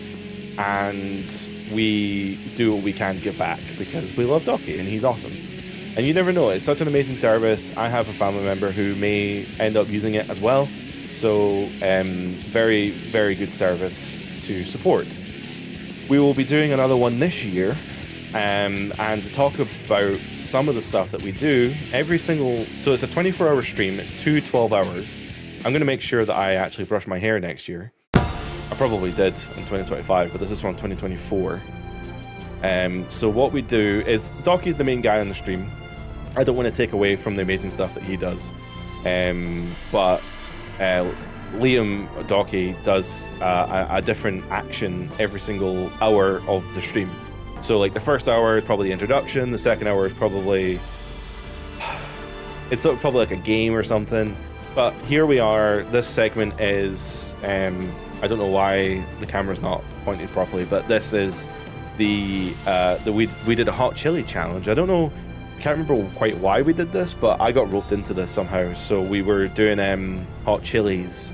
and we do what we can to give back because we love Docky and he's awesome. And you never know, it's such an amazing service. I have a family member who may end up using it as well, so very, very good service to support. We will be doing another one this year. And to talk about some of the stuff that we do every single, so it's a 24-hour stream, it's 12 hours. I'm going to make sure that I actually brush my hair next year. I probably did in 2025, but this is from 2024. So what we do is, Docky's the main guy on the stream. I don't want to take away from the amazing stuff that he does. But Liam Docky does a different action every single hour of the stream. So like the first hour is probably the introduction, the second hour is probably, it's sort of probably like a game or something. But here we are, this segment is, I don't know why the camera's not pointed properly, but this is we did a hot chili challenge. I don't know, I can't remember quite why we did this, but I got roped into this somehow. So we were doing hot chilies.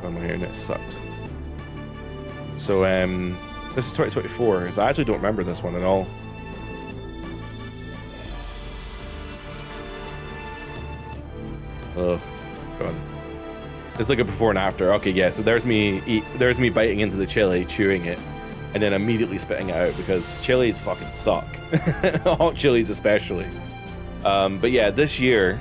Oh, my internet sucks. So this is 2024, so I actually don't remember this one at all. Oh, God. It's like a before and after. Okay, yeah, so there's me biting into the chili, chewing it, and then immediately spitting it out because chilies fucking suck. Hot chilies especially. But yeah, this year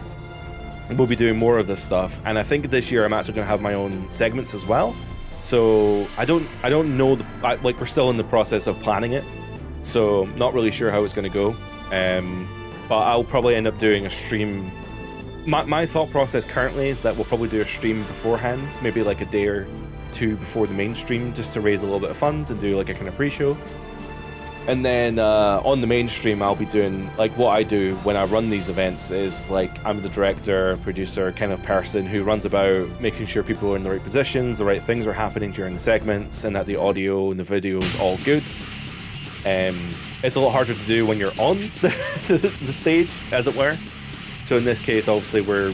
we'll be doing more of this stuff, and I think this year I'm actually going to have my own segments as well. So I don't know, like we're still in the process of planning it, so not really sure how it's going to go. But I'll probably end up doing a stream. My thought process currently is that we'll probably do a stream beforehand, maybe like a day or two before the main stream, just to raise a little bit of funds and do like a kind of pre-show. And then on the main stream, I'll be doing, like what I do when I run these events is like, I'm the director, producer kind of person who runs about making sure people are in the right positions, the right things are happening during the segments, and that the audio and the video is all good. It's a lot harder to do when you're on the stage, as it were. So in this case, obviously, we're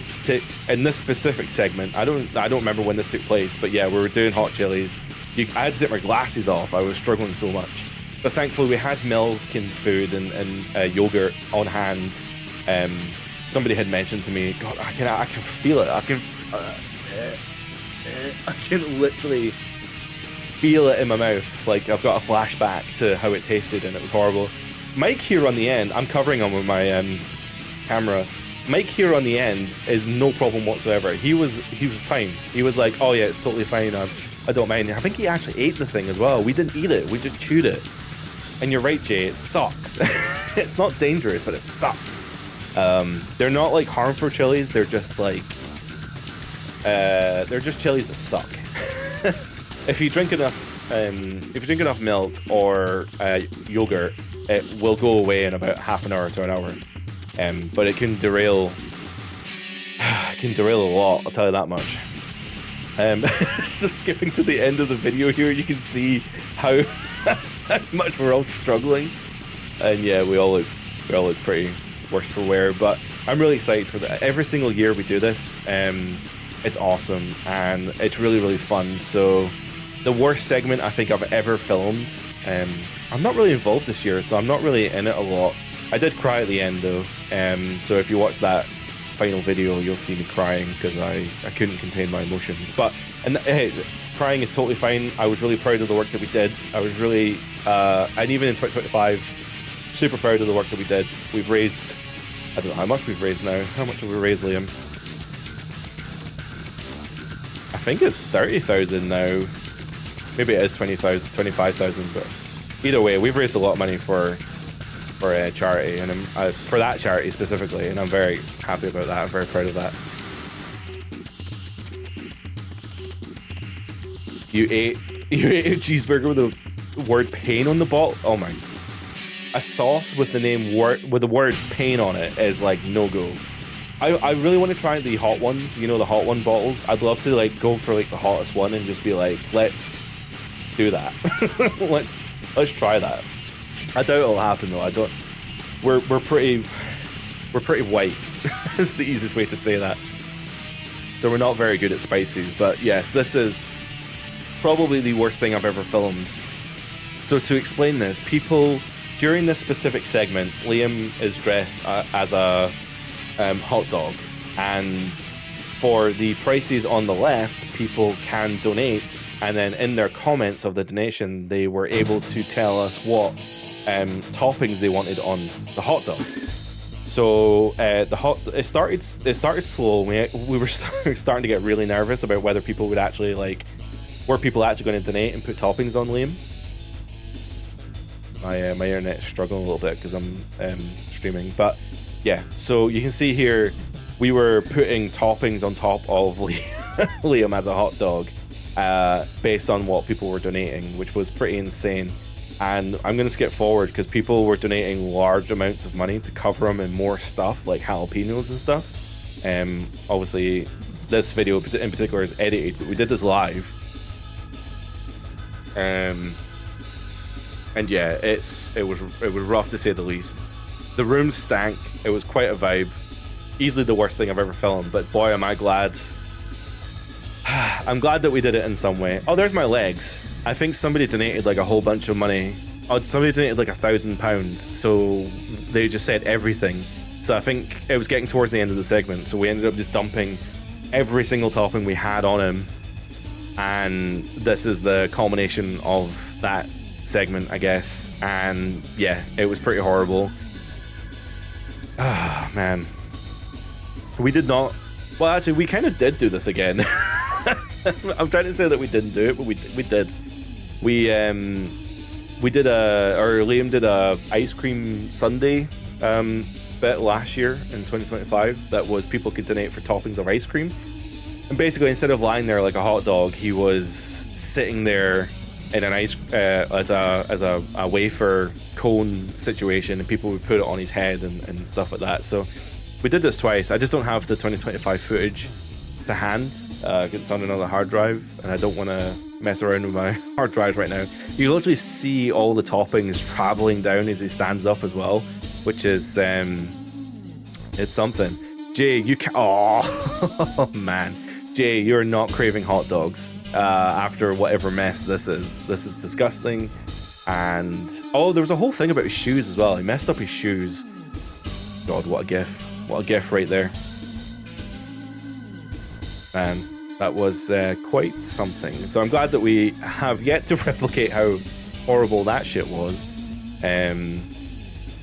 in this specific segment. I don't remember when this took place, but yeah, we were doing hot chilies. I had to take my glasses off. I was struggling so much. But thankfully, we had milk and food and yogurt on hand. Somebody had mentioned to me, God, I can feel it. I can literally feel it in my mouth. Like I've got a flashback to how it tasted, and it was horrible. Mike here on the end, I'm covering him with my camera. Mike here on the end is no problem whatsoever. He was fine. He was like, oh yeah, it's totally fine. I don't mind. I think he actually ate the thing as well. We didn't eat it. We just chewed it. And you're right, Jay. It sucks. It's not dangerous, but it sucks. They're not like harmful chilies. They're just like they're just chilies that suck. If you drink enough milk or yogurt, it will go away in about half an hour to an hour. But it can derail. It can derail a lot. I'll tell you that much. So skipping to the end of the video here, you can see how much we're all struggling, and yeah, we all look pretty worse for wear. But I'm really excited for that. Every single year we do this. It's awesome and it's really fun. So the worst segment I think I've ever filmed. I'm not really involved this year, so I'm not really in it a lot. I did cry at the end though, so if you watch that final video, you'll see me crying because I couldn't contain my emotions. But hey, crying is totally fine. I was really proud of the work that we did. I was really, and even in 2025, super proud of the work that we did. We've raised, I don't know how much we've raised now. How much have we raised, Liam? I think it's 30,000 now. Maybe it is 20,000, 25,000, but either way, we've raised a lot of money for a charity, and for that charity specifically, and I'm very happy about that. I'm very proud of that. You ate a cheeseburger with the word pain on the bottle? Oh my. A sauce with the word pain on it is like no go. I really want to try the hot ones, you know, the hot one bottles. I'd love to like go for like the hottest one and just be like, let's do that. let's try that. I doubt it'll happen though. I don't. We're pretty white. It's the easiest way to say that. So we're not very good at spices. But yes, this is probably the worst thing I've ever filmed. So to explain this, people during this specific segment, Liam is dressed as a hot dog, and for the prices on the left, people can donate, and then in their comments of the donation, they were able to tell us what toppings they wanted on the hot dog. So it started slow. We were starting to get really nervous about whether people would actually were people actually going to donate and put toppings on Liam. My internet's struggling a little bit because I'm streaming, but yeah. So you can see here we were putting toppings on top of Liam as a hot dog, based on what people were donating, which was pretty insane. And I'm going to skip forward because people were donating large amounts of money to cover them in more stuff like jalapenos and stuff. Obviously, this video in particular is edited, but we did this live. And yeah, it was rough to say the least. The room stank. It was quite a vibe. Easily the worst thing I've ever filmed, but boy, am I glad. I'm glad that we did it in some way. Oh, there's my legs. I think somebody donated like a whole bunch of money. Oh, somebody donated like £1,000. So they just said everything. So I think it was getting towards the end of the segment. So we ended up just dumping every single topping we had on him. And this is the culmination of that segment, I guess. And yeah, it was pretty horrible. Ah, man. We did not. Well, actually, we kind of did do this again. I'm trying to say that we didn't do it, but we did. We did Liam did a ice cream sundae bit last year in 2025 that was people could donate for toppings of ice cream. And basically, instead of lying there like a hot dog, he was sitting there in an ice as a wafer cone situation, and people would put it on his head and stuff like that. So we did this twice. I just don't have the 2025 footage to hand because it's on another hard drive, and I don't want to mess around with my hard drives right now. You literally see all the toppings traveling down as he stands up as well, which is it's something. Jay, you can. Oh man. Jay, you're not craving hot dogs after whatever mess this is. This is disgusting. And oh, there was a whole thing about his shoes as well. He messed up his shoes. God, what a gif. What a gif right there. Man, That was quite something. So I'm glad that we have yet to replicate how horrible that shit was.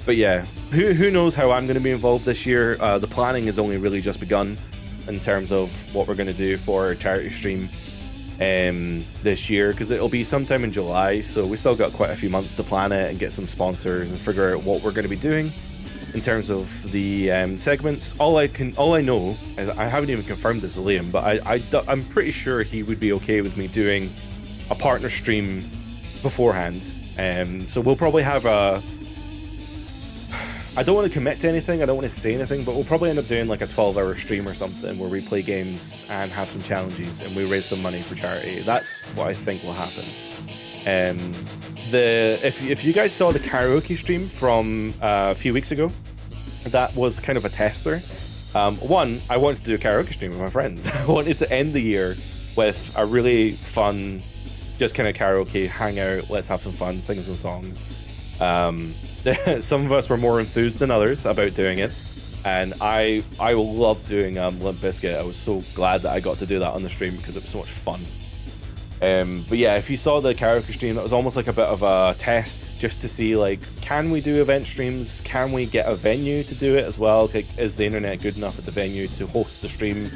But yeah, who knows how I'm going to be involved this year. The planning has only really just begun in terms of what we're going to do for a charity stream this year, because it'll be sometime in July, so we still got quite a few months to plan it and get some sponsors and figure out what we're going to be doing in terms of the segments. All I know is I haven't even confirmed this with Liam, but I'm pretty sure he would be okay with me doing a partner stream beforehand. So we'll probably have a... I don't want to commit to anything, I don't want to say anything, but we'll probably end up doing like a 12-hour stream or something where we play games and have some challenges and we raise some money for charity. That's what I think will happen. If you guys saw the karaoke stream from a few weeks ago, that was kind of a tester. One, I wanted to do a karaoke stream with my friends. I wanted to end the year with a really fun, just kind of karaoke, hang out, let's have some fun, sing some songs. Some of us were more enthused than others about doing it, and I love doing Limp Bizkit. I was so glad that I got to do that on the stream because it was so much fun. But yeah, if you saw the karaoke stream, that was almost like a bit of a test just to see, like, can we do event streams? Can we get a venue to do it as well? Like, is the internet good enough at the venue to host a stream?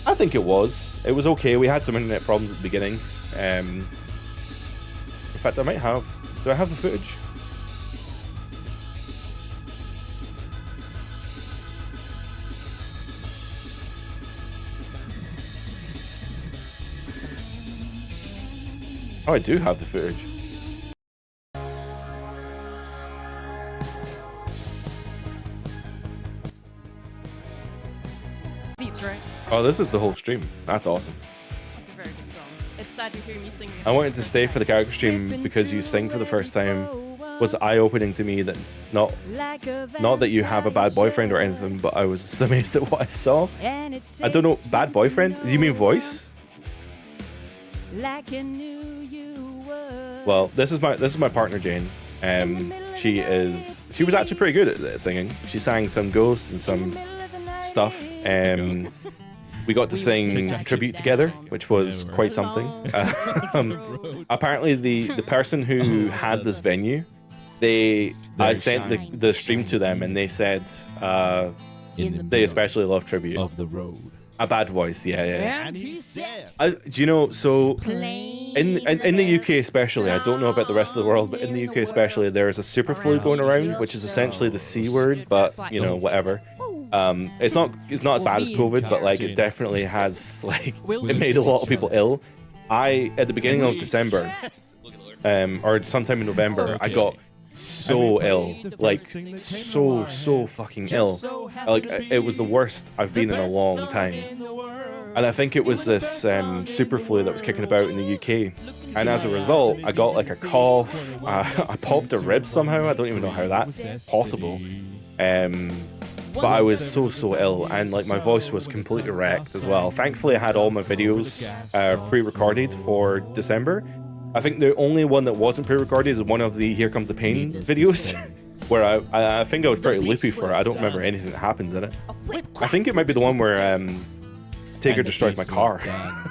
I think it was. It was okay. We had some internet problems at the beginning. In fact, I might have... Do I have the footage? Oh, I do have the footage. Beeps, right? Oh, this is the whole stream. That's awesome. That's a very good song. It's sad to hear me sing. I wanted to stay for the karaoke stream because you sing for the first time was eye-opening to me. That not that you have a bad boyfriend or anything, but I was amazed at what I saw. I don't know, bad boyfriend? Do you mean voice? Well, this is my partner Jane. She was actually pretty good at singing. She sang some Ghosts and some stuff. We got to sing Tribute together, which was quite something. Apparently the person who had this venue, I sent the stream to them and they said they especially love Tribute. Of the road. A bad voice, yeah. And he said, Do you know, so in the UK especially, I don't know about the rest of the world, but in the UK especially, there is a super flu going around, which is essentially the C word, but you know, whatever. It's not as bad as COVID, but like it definitely has, like, it made a lot of people ill. At the beginning of December, or sometime in November, I got so ill, like so fucking ill. Like it was the worst I've been in a long time, and I think it was this super flu that was kicking about in the UK, and as a result I got like a cough. I popped a rib somehow. I don't even know how that's possible, but I was so ill, and like my voice was completely wrecked as well. Thankfully I had all my videos pre-recorded for December. I think the only one that wasn't pre-recorded is one of the Here Comes the Pain videos, where I think I was pretty loopy for it. I don't remember anything that happens in it. I think it might be the one where Taker destroys my car.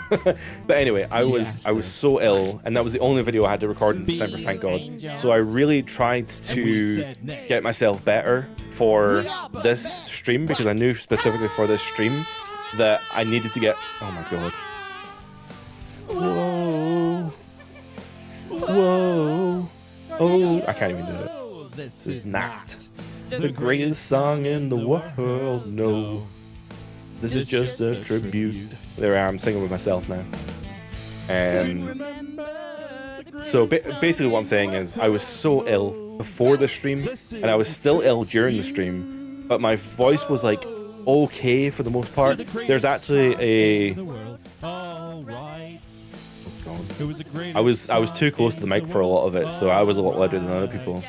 But anyway, I was so ill, and that was the only video I had to record in December, thank God. So I really tried to get myself better for this stream, because I knew specifically for this stream that I needed to get... Oh my God. Whoa. Whoa. Oh, I can't even do it. This is not the greatest song in the world, no. This is just a tribute. There I am singing with myself now. So basically what I'm saying is I was so ill before the stream, and I was still ill during the stream, but my voice was like okay for the most part. There's actually a... I was too close to the mic for a lot of it, so I was a lot louder than other people.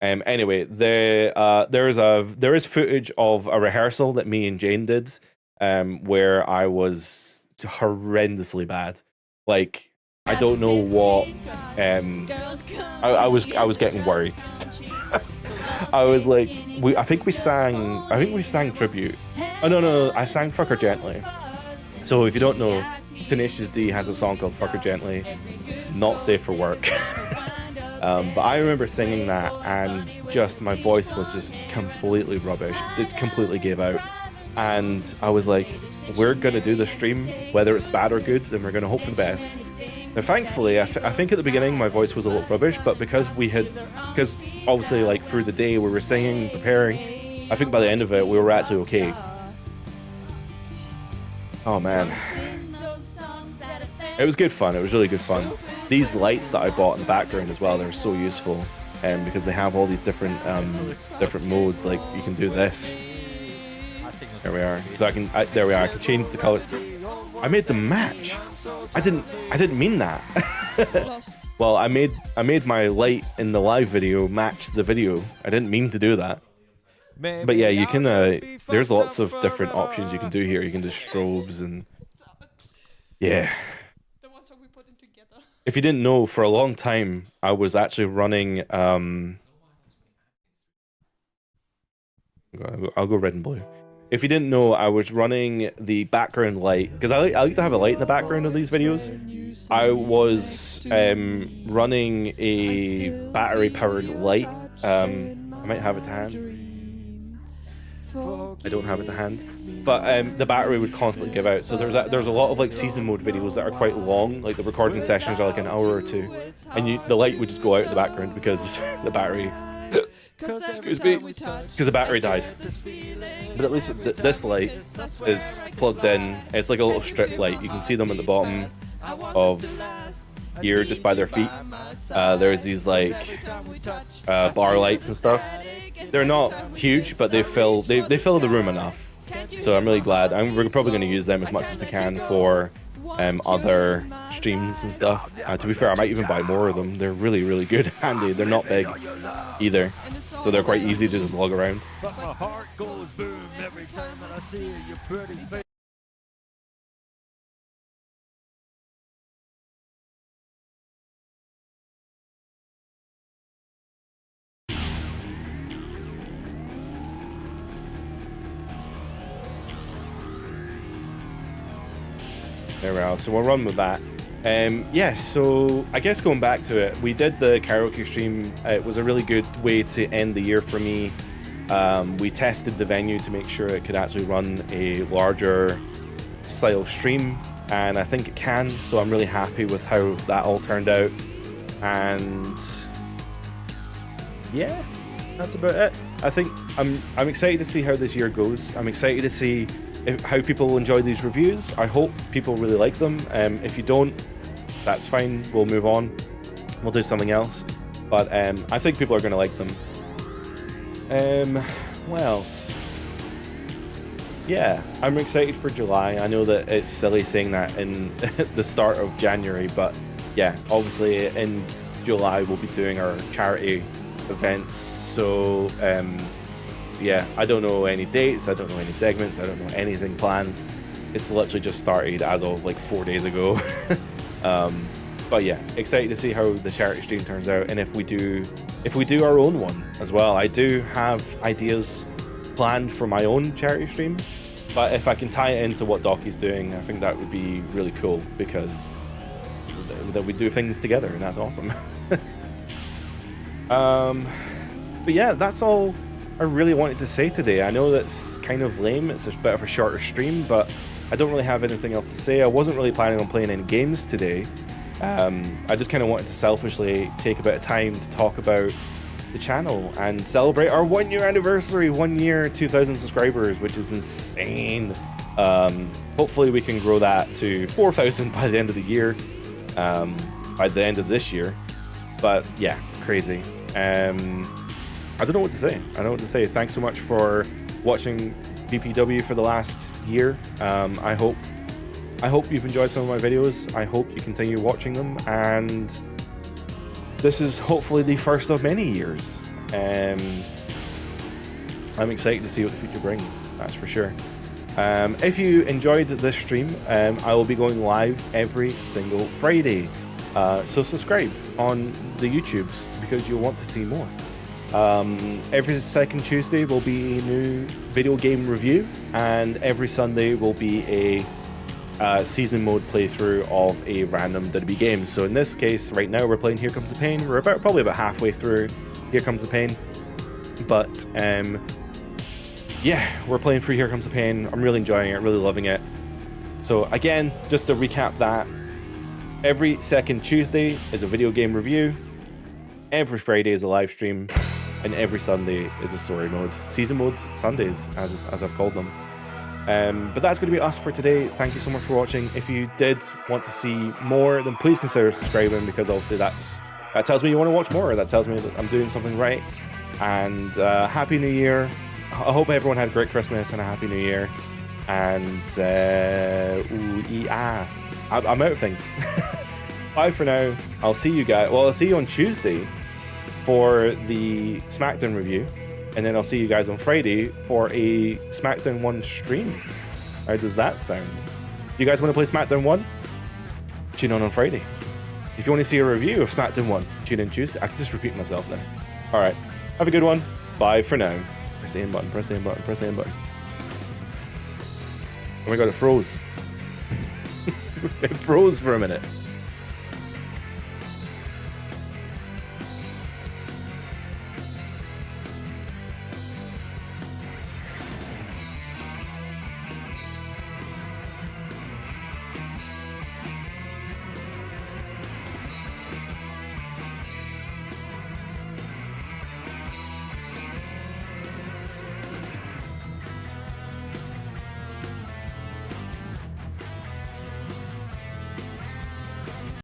Anyway, there is footage of a rehearsal that me and Jane did, where I was horrendously bad. Like, I don't know what. I was getting worried. I was like, I think we sang Tribute. Oh no, I sang Fuck Her Gently. So if you don't know, Tenacious D has a song called Fuck Her Gently. It's not safe for work. But I remember singing that and just my voice was just completely rubbish. It completely gave out. And I was like, we're going to do the stream, whether it's bad or good, and we're going to hope for the best. Now, thankfully, I think at the beginning my voice was a little rubbish, but because obviously, like, through the day we were singing, preparing, I think by the end of it we were actually okay. Oh man. It was good fun, it was really good fun. These lights that I bought in the background as well, they're so useful, because they have all these different modes, like you can do this. There we are. So there we are, I can change the color. I made them match. I didn't mean that. Well, I made my light in the live video match the video. I didn't mean to do that. But yeah, you can there's lots of different options you can do here. You can do strobes and yeah. If you didn't know, for a long time I was actually running I'll go red and blue. If you didn't know, I was running the background light, because I like to have a light in the background of these videos. I was running a battery-powered light. I might have it to hand. I don't have it to hand. But the battery would constantly give out. So there's a lot of like season mode videos that are quite long, like the recording sessions are like an hour or two. And the light would just go out in the background because the battery... Excuse me, because the battery died. But at least this light is plugged in. It's like a little strip light. You can see them at the bottom of here, just by their feet. There's these like bar lights and stuff. They're not huge, but they fill the room enough. So I'm really glad. We're probably going to use them as much as we can for other streams and stuff. To be fair, I might even buy more of them. They're really, really good, handy. They're not big either, so they're quite easy to just lug around. But my heart goes boom every time I see your pretty face. There we are, so we'll run with that. Yeah, so I guess going back to it, we did the karaoke stream. It was a really good way to end the year for me. We tested the venue to make sure it could actually run a larger style stream, and I think it can, so I'm really happy with how that all turned out. And yeah, that's about it. I think I'm excited to see how this year goes. I'm excited to see how people enjoy these reviews. I hope people really like them. If you don't, that's fine, we'll move on, we'll do something else, but I think people are going to like them. What else? Yeah, I'm excited for July. I know that it's silly saying that in the start of January, but yeah, obviously in July we'll be doing our charity events, so yeah, I don't know any dates, I don't know any segments, I don't know anything planned. It's literally just started as of like 4 days ago. But yeah, excited to see how the charity stream turns out, and if we do our own one as well. I do have ideas planned for my own charity streams, but if I can tie it into what Docky's doing, I think that would be really cool, because that we do things together, and that's awesome. But yeah, that's all I really wanted to say today. I know that's kind of lame, it's a bit of a shorter stream, but I don't really have anything else to say. I wasn't really planning on playing any games today. I just kind of wanted to selfishly take a bit of time to talk about the channel and celebrate our 1 year anniversary, 1 year, 2,000 subscribers, which is insane. Hopefully we can grow that to 4,000 by the end of the year, by the end of this year. But yeah, crazy. I don't know what to say. I don't know what to say. Thanks so much for watching BPW for the last year. I hope you've enjoyed some of my videos. I hope you continue watching them, and this is hopefully the first of many years. I'm excited to see what the future brings, that's for sure. If you enjoyed this stream, I will be going live every single Friday. So subscribe on the YouTubes because you'll want to see more. Every second Tuesday will be a new video game review, and every Sunday will be a season mode playthrough of a random WWE game. So in this case, right now we're playing Here Comes the Pain. We're probably about halfway through Here Comes the Pain. But yeah, we're playing through Here Comes the Pain. I'm really enjoying it, really loving it. So again, just to recap that, every second Tuesday is a video game review, every Friday is a live stream, and every Sunday is a story mode. Season modes, Sundays, as I've called them. But that's going to be us for today. Thank you so much for watching. If you did want to see more, then please consider subscribing, because obviously that tells me you want to watch more. That tells me that I'm doing something right. And Happy New Year. I hope everyone had a great Christmas and a Happy New Year. And I'm out of things. Bye for now. I'll see you guys. Well, I'll see you on Tuesday for the SmackDown review. And then I'll see you guys on Friday for a SmackDown 1 stream. How does that sound? Do you guys want to play SmackDown 1? Tune on Friday. If you want to see a review of SmackDown 1, tune in Tuesday. I can just repeat myself there. Alright, have a good one. Bye for now. Press the end button, press the end button, press the end button. Oh my god, it froze. It froze for a minute.